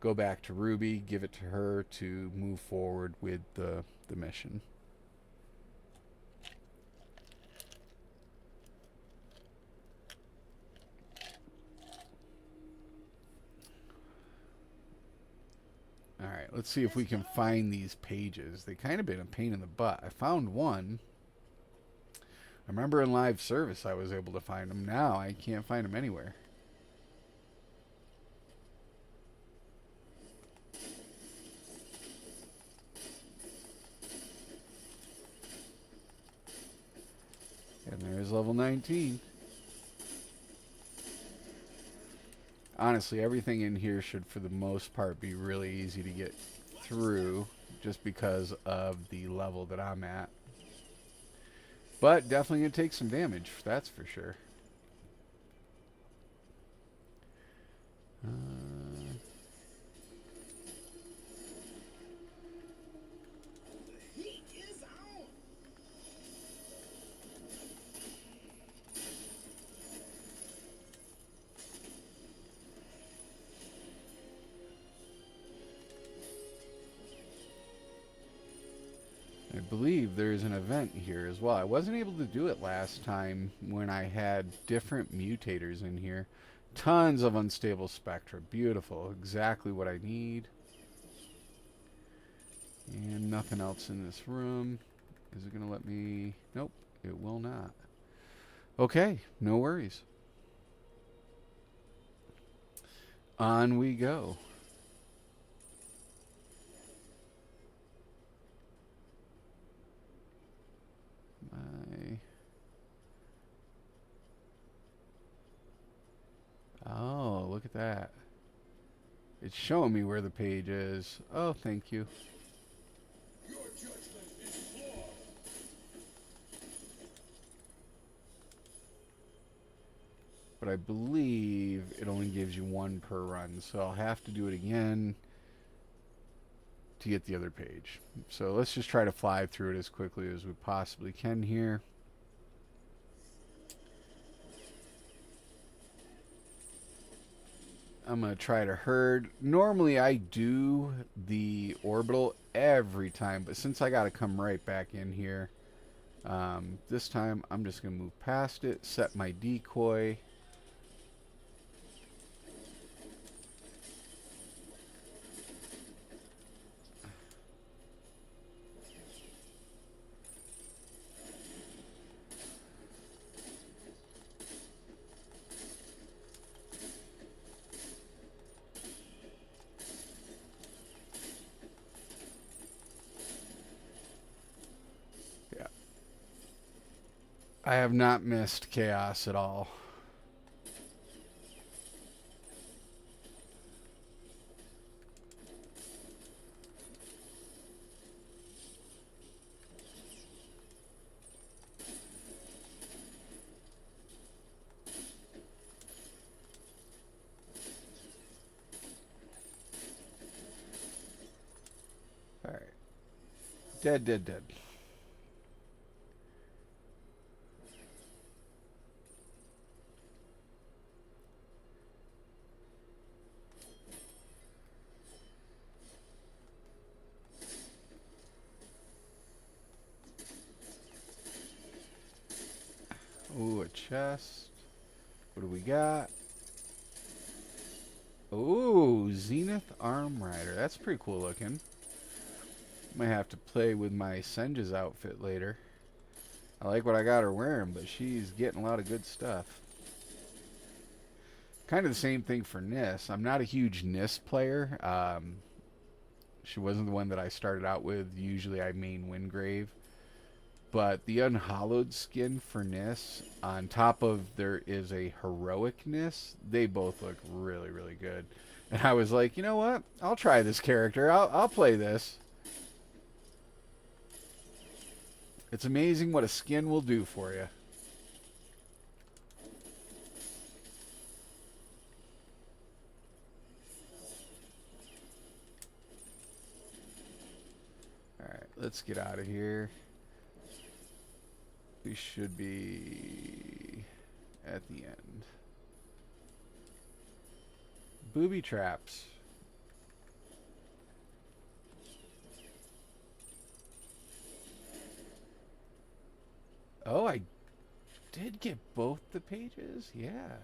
Go back to Ruby, give it to her to move forward with the mission. Alright, let's see if we can find these pages. They kind of been a pain in the butt. I found one. I remember in live service I was able to find them. Now I can't find them anywhere. And there's level 19. Honestly, everything in here should, for the most part, be really easy to get through just because of the level that I'm at. But definitely going to take some damage, that's for sure. I believe there's an event here as well. I wasn't able to do it last time when I had different mutators in here. Tons of unstable spectra. Beautiful. Exactly what I need. And nothing else in this room. Is it going to let me... Nope, it will not. Okay, no worries. On we go. Oh, look at that. It's showing me where the page is. Oh, thank you.
Your judgment is flawed.
But I believe it only gives you one per run, so I'll have to do it again to get the other page. So let's just try to fly through it as quickly as we possibly can here. I'm going to try to herd. Normally I do the orbital every time, but since I got to come right back in here, this time I'm just going to move past it, set my decoy. I have not missed chaos at all. Alright. Dead, dead, dead. Ooh, a chest. What do we got? Ooh, Zenith Arm Rider. That's pretty cool looking. Might have to play with my Senja's outfit later. I like what I got her wearing, but she's getting a lot of good stuff. Kind of the same thing for Nis. I'm not a huge Nis player. She wasn't the one that I started out with. Usually I main Wingrave. But the unhallowed skin for Nis, on top of there is a heroic Nis, they both look really, really good. And I was like, you know what? I'll try this character. I'll play this. It's amazing what a skin will do for you. Alright, let's get out of here. We should be at the end. Booby traps. Oh, I did get both the pages? Yeah.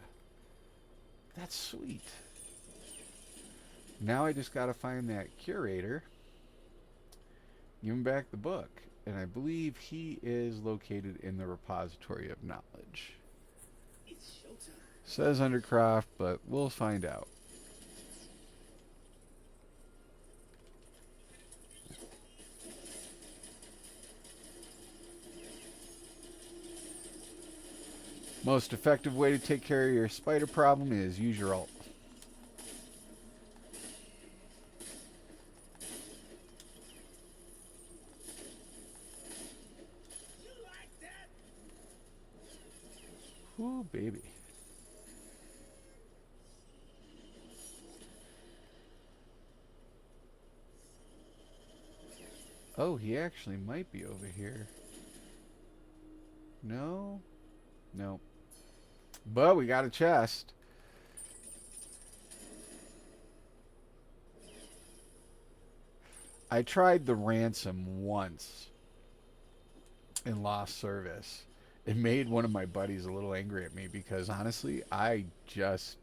That's sweet. Now I just gotta find that curator. Give him back the book. And I believe he is located in the repository of knowledge.
It's showtime.
Says Undercroft, but we'll find out. Most effective way to take care of your spider problem is use your ult.
You like that?
Ooh, baby. Oh, he actually might be over here. No? No. But we got a chest. I tried the ransom once in lost service. It made one of my buddies a little angry at me because honestly, I just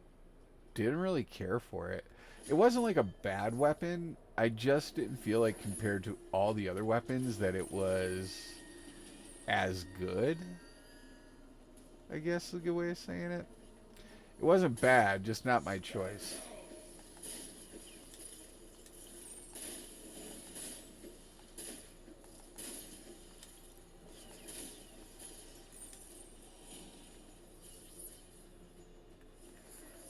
didn't really care for it. It wasn't like a bad weapon. I just didn't feel like compared to all the other weapons that it was as good. I guess is a good way of saying it. It wasn't bad, just not my choice.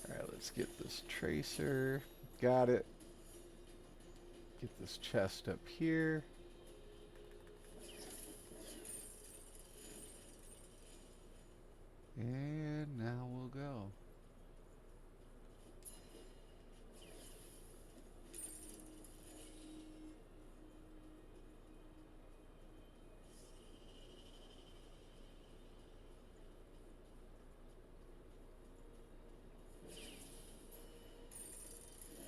Alright, let's get this tracer. Got it. Get this chest up here. And now we'll go.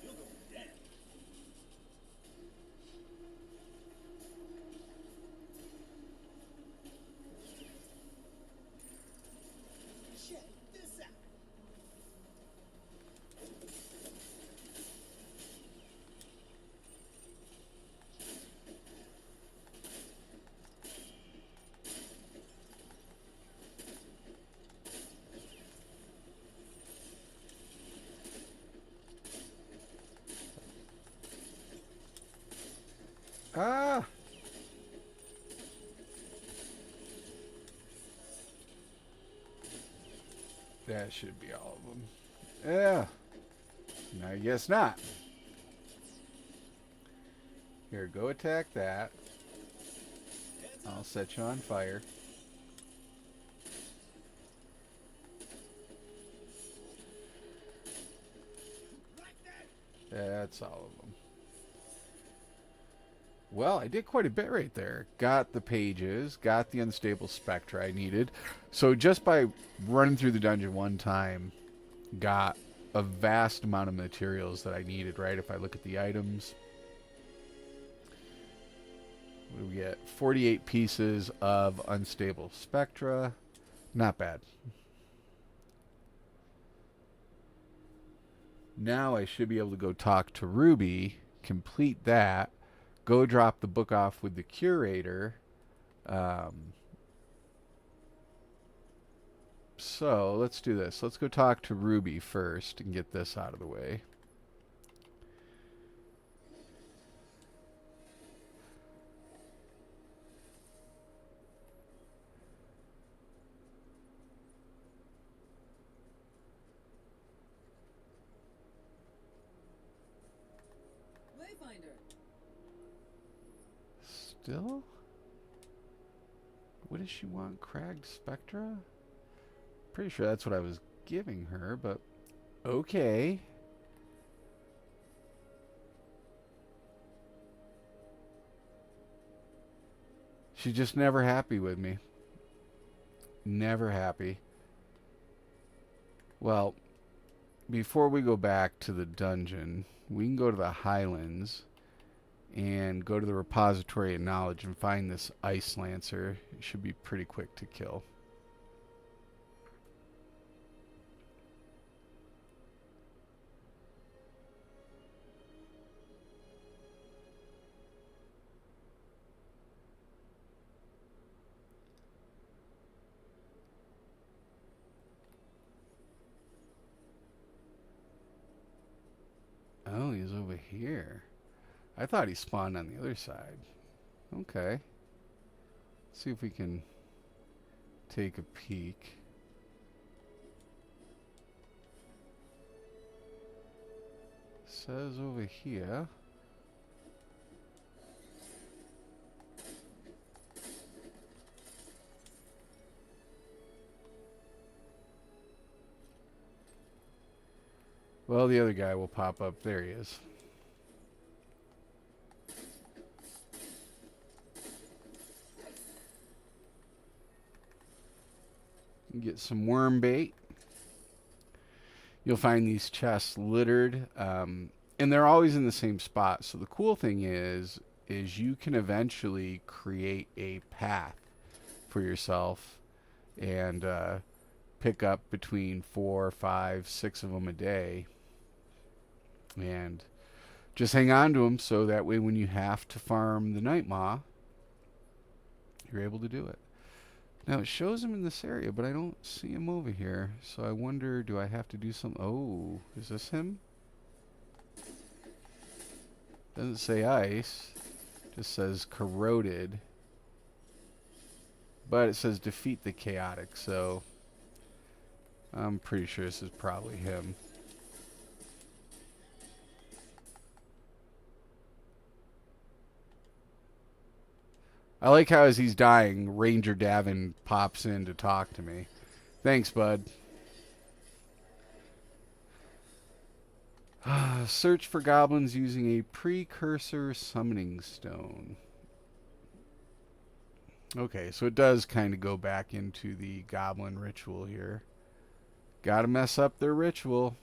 You're going down. Check this out.
Ah! That should be all of them. Yeah. I guess not. Here, go attack that. I'll set you on fire.
Like that?
That's all of them. Well, I did quite a bit right there. Got the pages, got the unstable spectra I needed. So just by running through the dungeon one time, got a vast amount of materials that I needed, right? If I look at the items, what do we get? 48 pieces of unstable spectra. Not bad. Now I should be able to go talk to Ruby, complete that, go drop the book off with the curator. So let's do this. Let's go talk to Ruby first and get this out of the way.
Wayfinder.
Still? What does she want? Cragged Spectra? Pretty sure that's what I was giving her, but okay. She's just never happy with me. Never happy. Well, before we go back to the dungeon, we can go to the Highlands and go to the repository of knowledge and find this ice lancer. It should be pretty quick to kill. Oh, he's over here. I thought he spawned on the other side. Okay. Let's see if we can take a peek. Says over here. Well, the other guy will pop up. There he is. Get some worm bait. You'll find these chests littered, and they're always in the same spot. So the cool thing is you can eventually create a path for yourself and pick up between 4, 5, 6 of them a day, and just hang on to them so that way when you have to farm the night maw, you're able to do it. Now it shows him in this area, but I don't see him over here. So I wonder, do I have to do something? Oh, is this him? Doesn't say ice. Just says corroded. But it says defeat the chaotic, so I'm pretty sure this is probably him. I like how as he's dying, Ranger Davin pops in to talk to me. Thanks, bud. Search for goblins using a precursor summoning stone. Okay, so it does kind of go back into the goblin ritual here. Gotta mess up their ritual.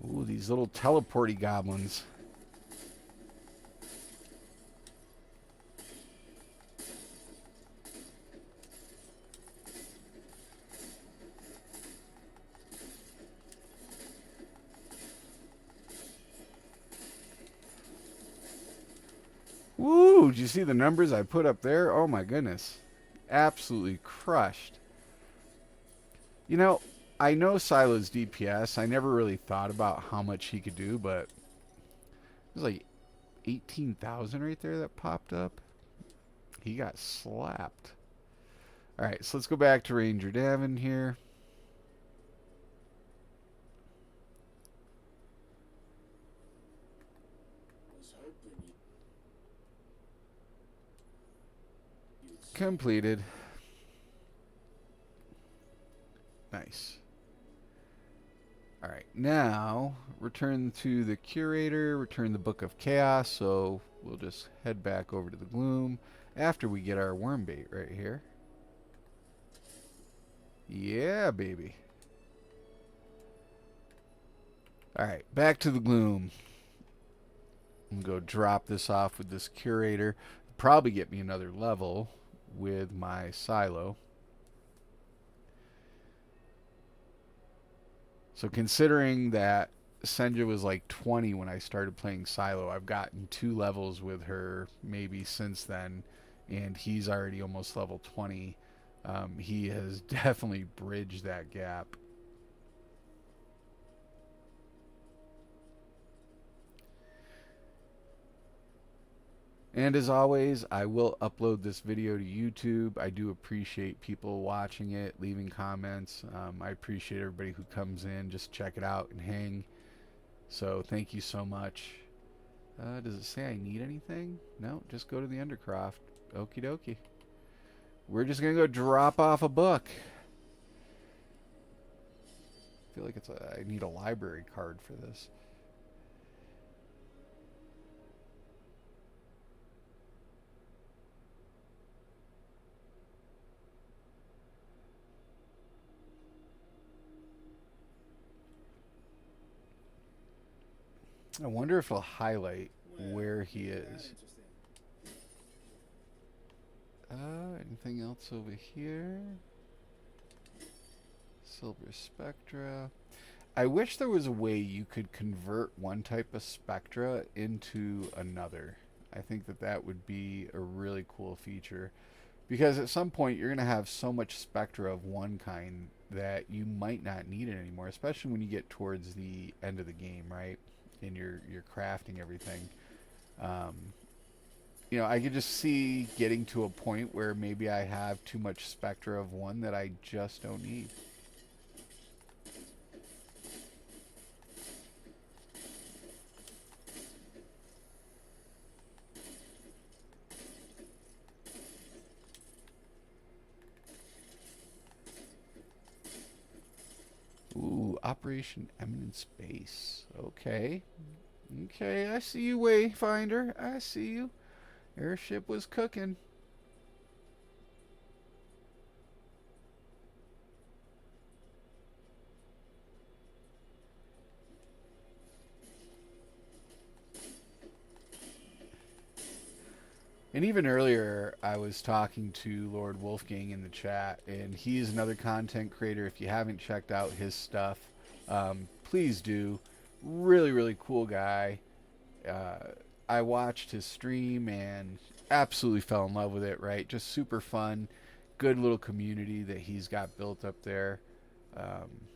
Ooh, these little teleporty goblins. Woo! Did you see the numbers I put up there? Oh my goodness. Absolutely crushed. You know, I know Silo's DPS. I never really thought about how much he could do, but it was like 18,000 right there that popped up. He got slapped. Alright, so let's go back to Ranger Davin here.
Was hoping you'd
Completed. Nice. Alright, now return to the curator, return the Book of Chaos, so we'll just head back over to the Gloom after we get our worm bait right here. Yeah, baby. Alright, back to the Gloom. I'm going to go drop this off with this curator. Probably get me another level with my silo. So considering that Senja was like 20 when I started playing Silo, I've gotten 2 levels with her maybe since then, and he's already almost level 20. He has definitely bridged that gap. And as always, I will upload this video to YouTube. I do appreciate people watching it, leaving comments. I appreciate everybody who comes in, just check it out and hang. So thank you so much. Does it say I need anything? No, just go to the Undercroft. Okie dokie. We're just going to go drop off a book. I feel like I need a library card for this. I wonder if it'll highlight where he is. Anything else over here? Silver Spectra. I wish there was a way you could convert one type of Spectra into another. I think that that would be a really cool feature. Because at some point you're going to have so much Spectra of one kind that you might not need it anymore, especially when you get towards the end of the game, right? And you're crafting everything. Um, you know, I could just see getting to a point where maybe I have too much Spectra of one that I just don't need. Ooh, Operation Eminent Space. Okay. Okay, I see you, Wayfinder. I see you. Airship was cooking. And even earlier, I was talking to Lord Wolfgang in the chat, and he's another content creator. If you haven't checked out his stuff, please do. Really, really cool guy. I watched his stream and absolutely fell in love with it, right? Just super fun. Good little community that he's got built up there. Um,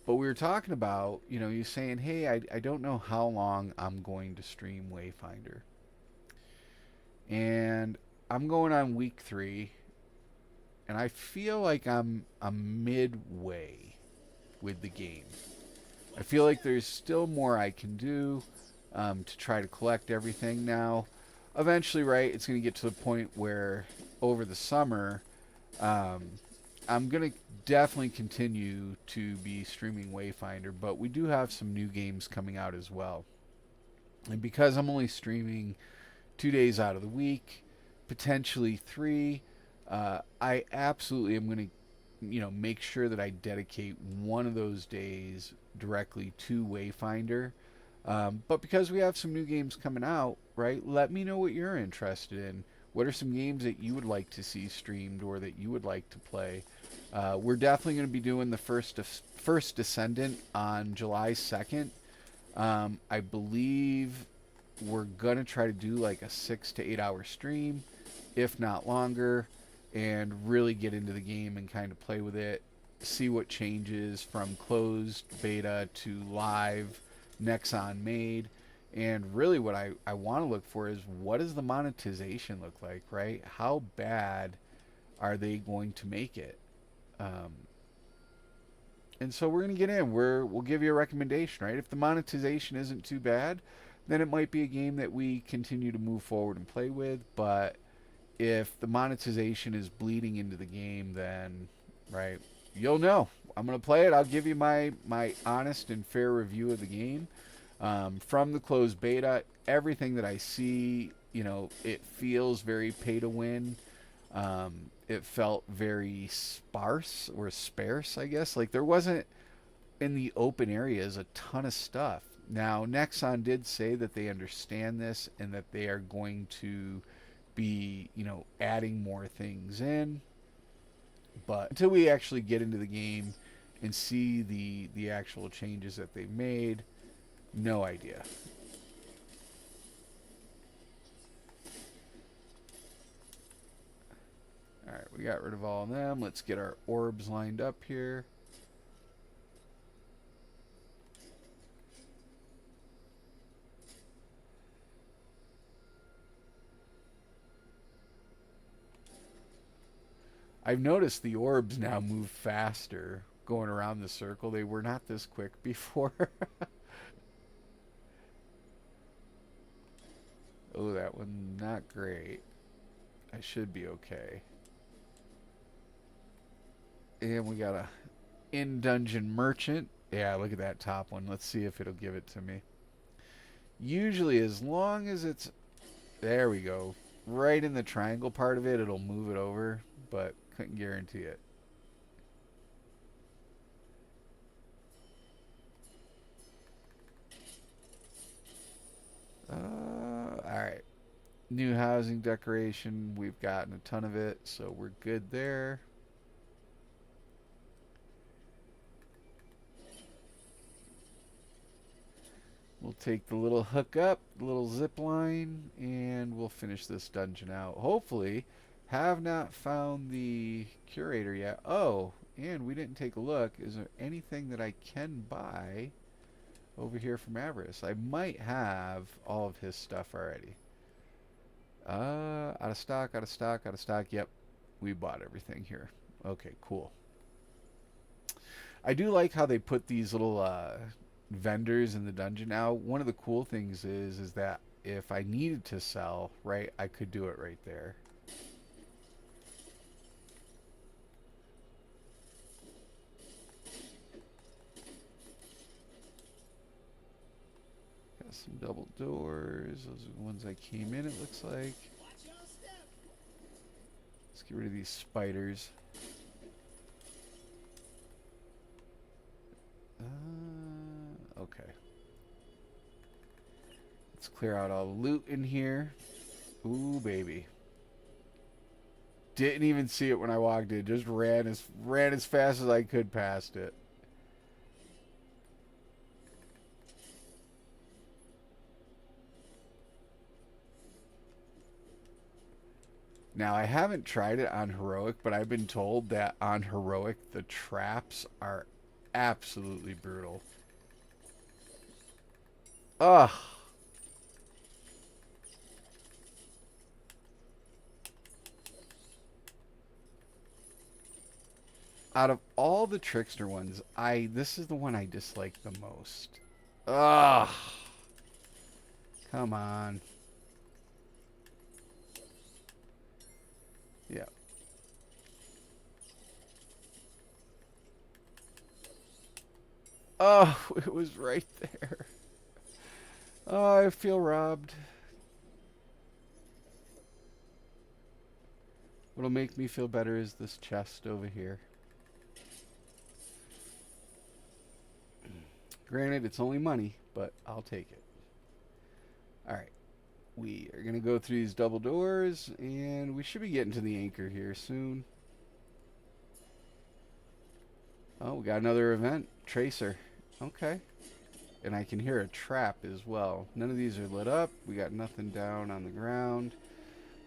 but we were talking about, you know, you saying, hey, I don't know how long I'm going to stream Wayfinder. And I'm going on week 3, and I feel like I'm midway with the game. I feel like there's still more I can do to try to collect everything. Now, eventually, right, it's going to get to the point where over the summer, um, I'm going to definitely continue to be streaming Wayfinder, but we do have some new games coming out as well. And because I'm only streaming 2 days out of the week, potentially 3. I absolutely am going to, you know, make sure that I dedicate one of those days directly to Wayfinder. But because we have some new games coming out, right? Let me know what you're interested in. What are some games that you would like to see streamed or that you would like to play? We're definitely going to be doing the first Descendant on July 2nd. I believe we're gonna try to do like a 6 to 8 hour stream, if not longer, and really get into the game and kind of play with it, see what changes from closed beta to live Nexon made. And really what I want to look for is, what does the monetization look like, right? How bad are they going to make it? Um, and so we're going to get in. We'll give you a recommendation, right? If the monetization isn't too bad, then it might be a game that we continue to move forward and play with. But if the monetization is bleeding into the game, then, right, you'll know. I'm going to play it. I'll give you my honest and fair review of the game. From the closed beta, everything that I see, you know, it feels very pay to win. It felt very sparse or sparse, I guess. Like there wasn't in the open areas a ton of stuff. Now, Nexon did say that they understand this and that they are going to be, you know, adding more things in. But until we actually get into the game and see the actual changes that they've made, no idea. Alright, we got rid of all of them. Let's get our orbs lined up here. I've noticed the orbs now move faster going around the circle. They were not this quick before. Oh, that one not great. I should be okay. And we got a in-dungeon merchant. Yeah, look at that top one. Let's see if it'll give it to me. Usually, as long as it's... There we go. Right in the triangle part of it, it'll move it over. But couldn't guarantee it. Alright. New housing decoration. We've gotten a ton of it, so we're good there. We'll take the little hook up, the little zip line, and we'll finish this dungeon out. Hopefully, have not found the curator yet. Oh, and we didn't take a look. Is there anything that I can buy over here from Avarice? I might have all of his stuff already. Out of stock, out of stock, out of stock. Yep, we bought everything here. Okay, cool. I do like how they put these little vendors in the dungeon now. One of the cool things is that if I needed to sell, right, I could do it right there. Got some double doors. Those are the ones I came in, it looks like. Let's get rid of these spiders. Okay. Let's clear out all the loot in here. Ooh, baby. Didn't even see it when I walked in. Just ran as fast as I could past it. Now, I haven't tried it on Heroic, but I've been told that on Heroic, the traps are absolutely brutal. Ugh. Out of all the Trickster ones, this is the one I dislike the most. Ugh. Come on. Yeah. Oh, it was right there. Oh, I feel robbed. What'll make me feel better is this chest over here. Granted, it's only money, but I'll take it. Alright. We are going to go through these double doors, and we should be getting to the anchor here soon. Oh, we got another event. Tracer. Okay. And I can hear a trap as well. None of these are lit up. We got nothing down on the ground.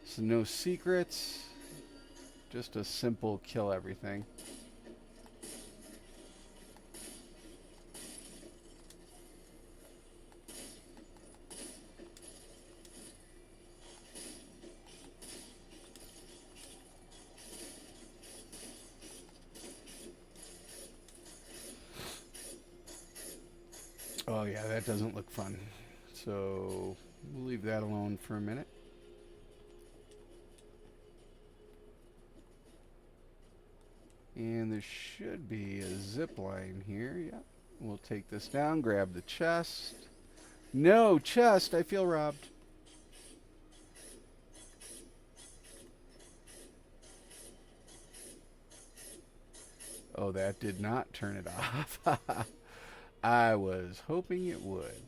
So no secrets. Just a simple kill everything. Oh yeah, that doesn't look fun. So we'll leave that alone for a minute. And there should be a zip line here. Yeah. We'll take this down, grab the chest. No chest, I feel robbed. Oh, that did not turn it off. I was hoping it would.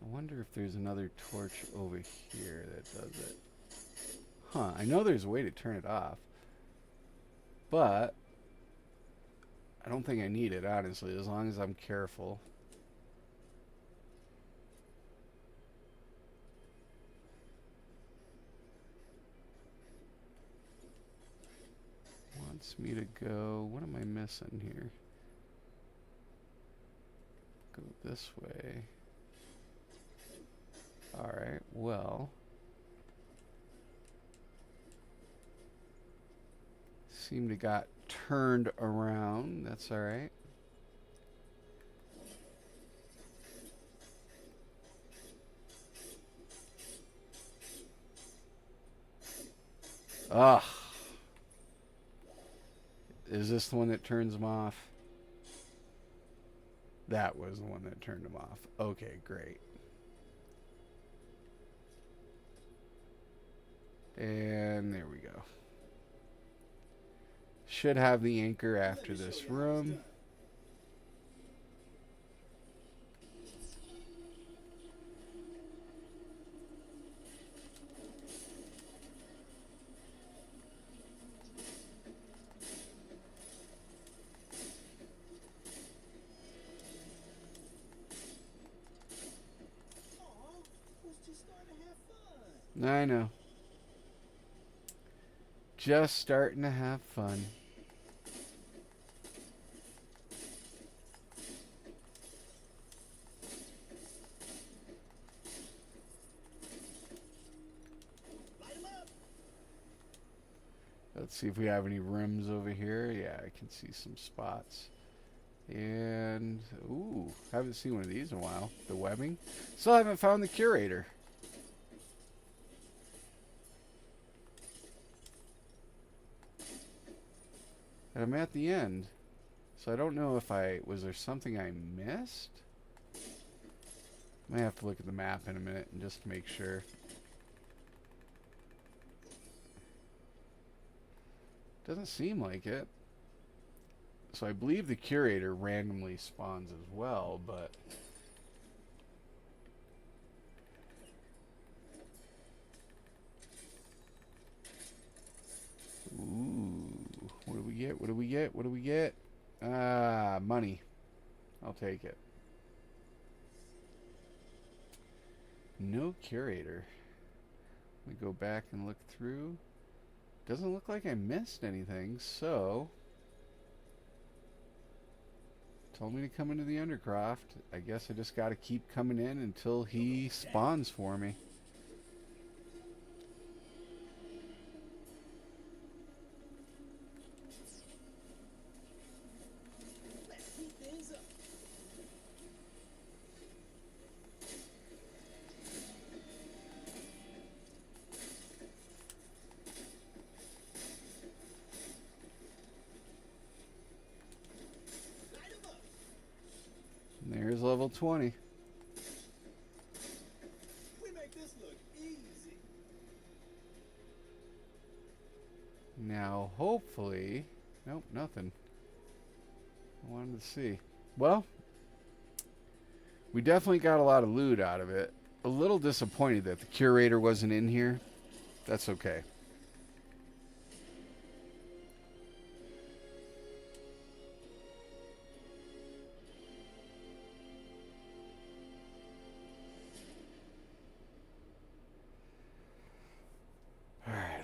I wonder if there's another torch over here that does it. Huh, I know there's a way to turn it off. But I don't think I need it, honestly, as long as I'm careful. Wants me to go. What am I missing here? Go this way. Alright, well. Seemed to got turned around. That's alright. Ugh. Is this the one that turns them off? That was the one that turned them off. Okay, great. And there we go. Should have the anchor after this room. I know. Just starting to have fun. Let's see if we have any rims over here. Yeah, I can see some spots. And, ooh, haven't seen one of these in a while. The webbing. Still haven't found the curator. And I'm at the end. So I don't know if was there something I missed? Might have to look at the map in a minute and just make sure. Doesn't seem like it. So I believe the curator randomly spawns as well, but... Ooh. What do we get? What do we get? What do we get? Ah, money. I'll take it. No curator. We go back and look through. Doesn't look like I missed anything, so... Told me to come into the Undercroft. I guess I just gotta keep coming in until he spawns for me. There's level 20.
We make this look easy.
Now, hopefully... Nope, nothing. I wanted to see. Well, we definitely got a lot of loot out of it. A little disappointed that the curator wasn't in here. That's okay.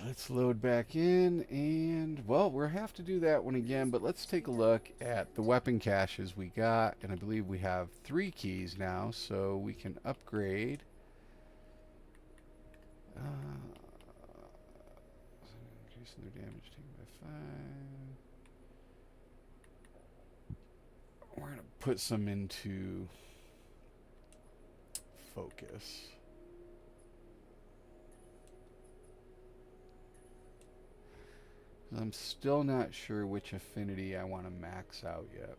Let's load back in, and, well, we'll have to do that one again, but let's take a look at the weapon caches we got, and I believe we have 3 keys now, so we can upgrade. Increasing their damage taken by 5. We're going to put some into focus. I'm still not sure which affinity I want to max out yet.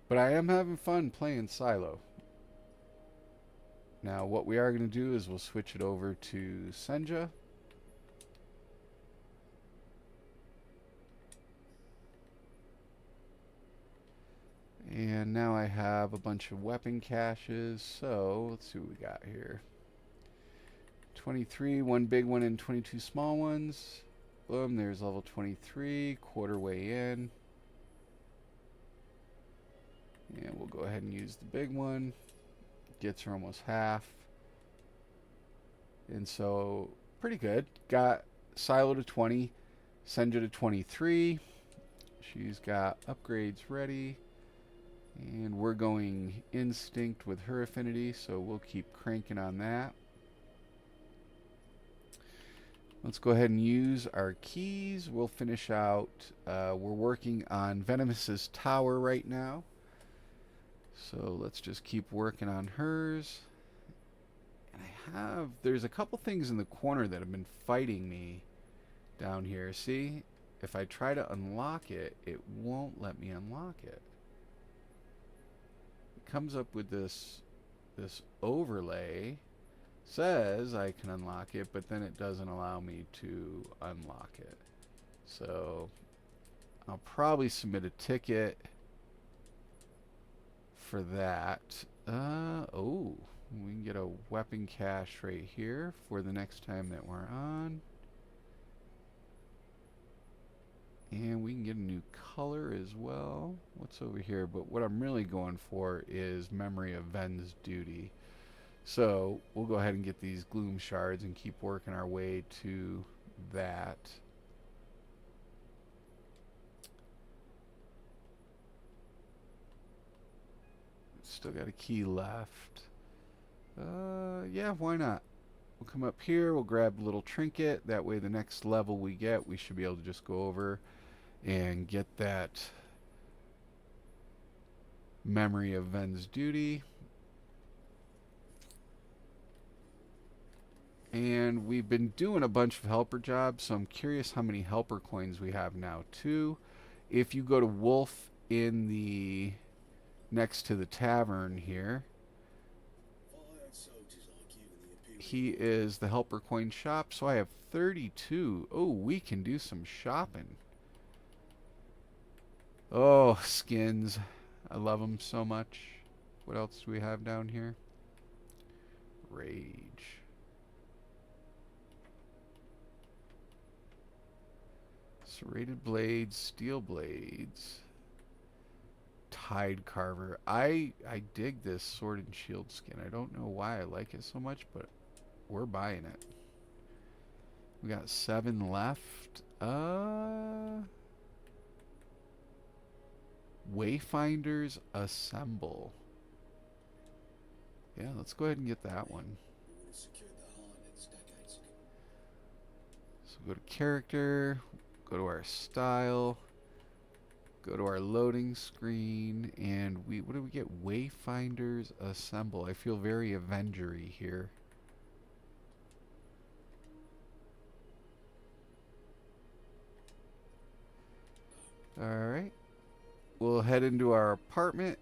But I am having fun playing Silo. Now what we are going to do is we'll switch it over to Senja. And now I have a bunch of weapon caches, so let's see what we got here. 23, one big one and 22 small ones. Boom, there's level 23, quarter way in. And we'll go ahead and use the big one. Gets her almost half. And so, pretty good. Got Silo to 20, Senja to 23. She's got upgrades ready. And we're going Instinct with her affinity, so we'll keep cranking on that. Let's go ahead and use our keys. We'll finish out. We're working on Venomous's tower right now. So let's just keep working on hers. And there's a couple things in the corner that have been fighting me down here. See? If I try to unlock it, it won't let me unlock it. It comes up with this overlay. Says I can unlock it, but then it doesn't allow me to unlock it. So I'll probably submit a ticket for that. Oh, we can get a weapon cache right here for the next time that we're on. And we can get a new color as well. What's over here? But what I'm really going for is Memory of Ven's Duty. So we'll go ahead and get these gloom shards and keep working our way to that. Still got a key left. Yeah, why not? We'll come up here, we'll grab a little trinket. That way the next level we get, we should be able to just go over and get that Memory of Ven's Duty. And we've been doing a bunch of helper jobs, so I'm curious how many helper coins we have now too. If you go to Wolf in the next to the tavern here, he is the helper coin shop, so I have 32. Oh, we can do some shopping. Oh, skins. I love them so much. What else do we have down here? Rage. Serrated blades, steel blades, tide carver. I dig this sword and shield skin. I don't know why I like it so much, but we're buying it. We got 7 left. Wayfinders Assemble. Yeah, let's go ahead and get that one. So go to character. Go to our style, go to our loading screen, and what do we get? Wayfinders Assemble. I feel very Avengery here. Alright. We'll head into our apartment.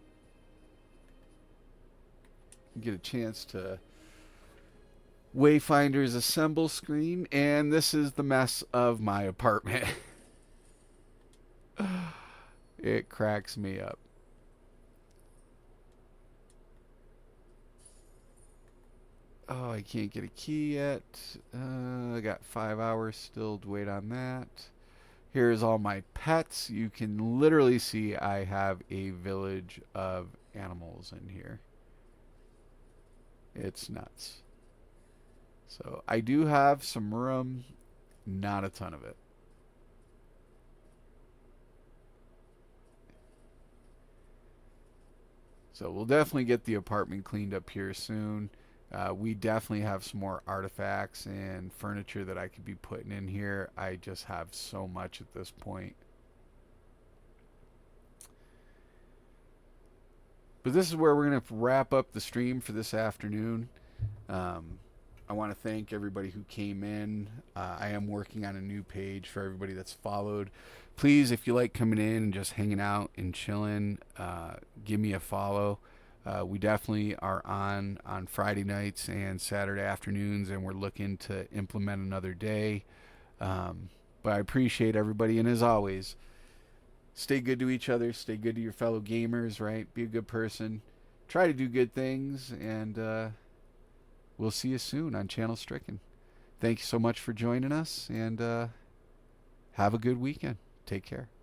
Get a chance to Wayfinders Assemble screen, and this is the mess of my apartment. It cracks me up. Oh, I can't get a key yet. I got 5 hours still to wait on that. Here's all my pets. You can literally see I have a village of animals in here. It's nuts. So I do have some room, not a ton of it. So we'll definitely get the apartment cleaned up here soon. We definitely have some more artifacts and furniture that I could be putting in here. I just have so much at this point. But this is where we're going to wrap up the stream for this afternoon. I want to thank everybody who came in. I am working on a new page for everybody that's followed. Please, if you like coming in and just hanging out and chilling, give me a follow. We definitely are on Friday nights and Saturday afternoons, and we're looking to implement another day. But I appreciate everybody, and as always, stay good to each other, stay good to your fellow gamers, right? Be a good person. Try to do good things, and we'll see you soon on Channel Strykken. Thank you so much for joining us, and Have a good weekend. Take care.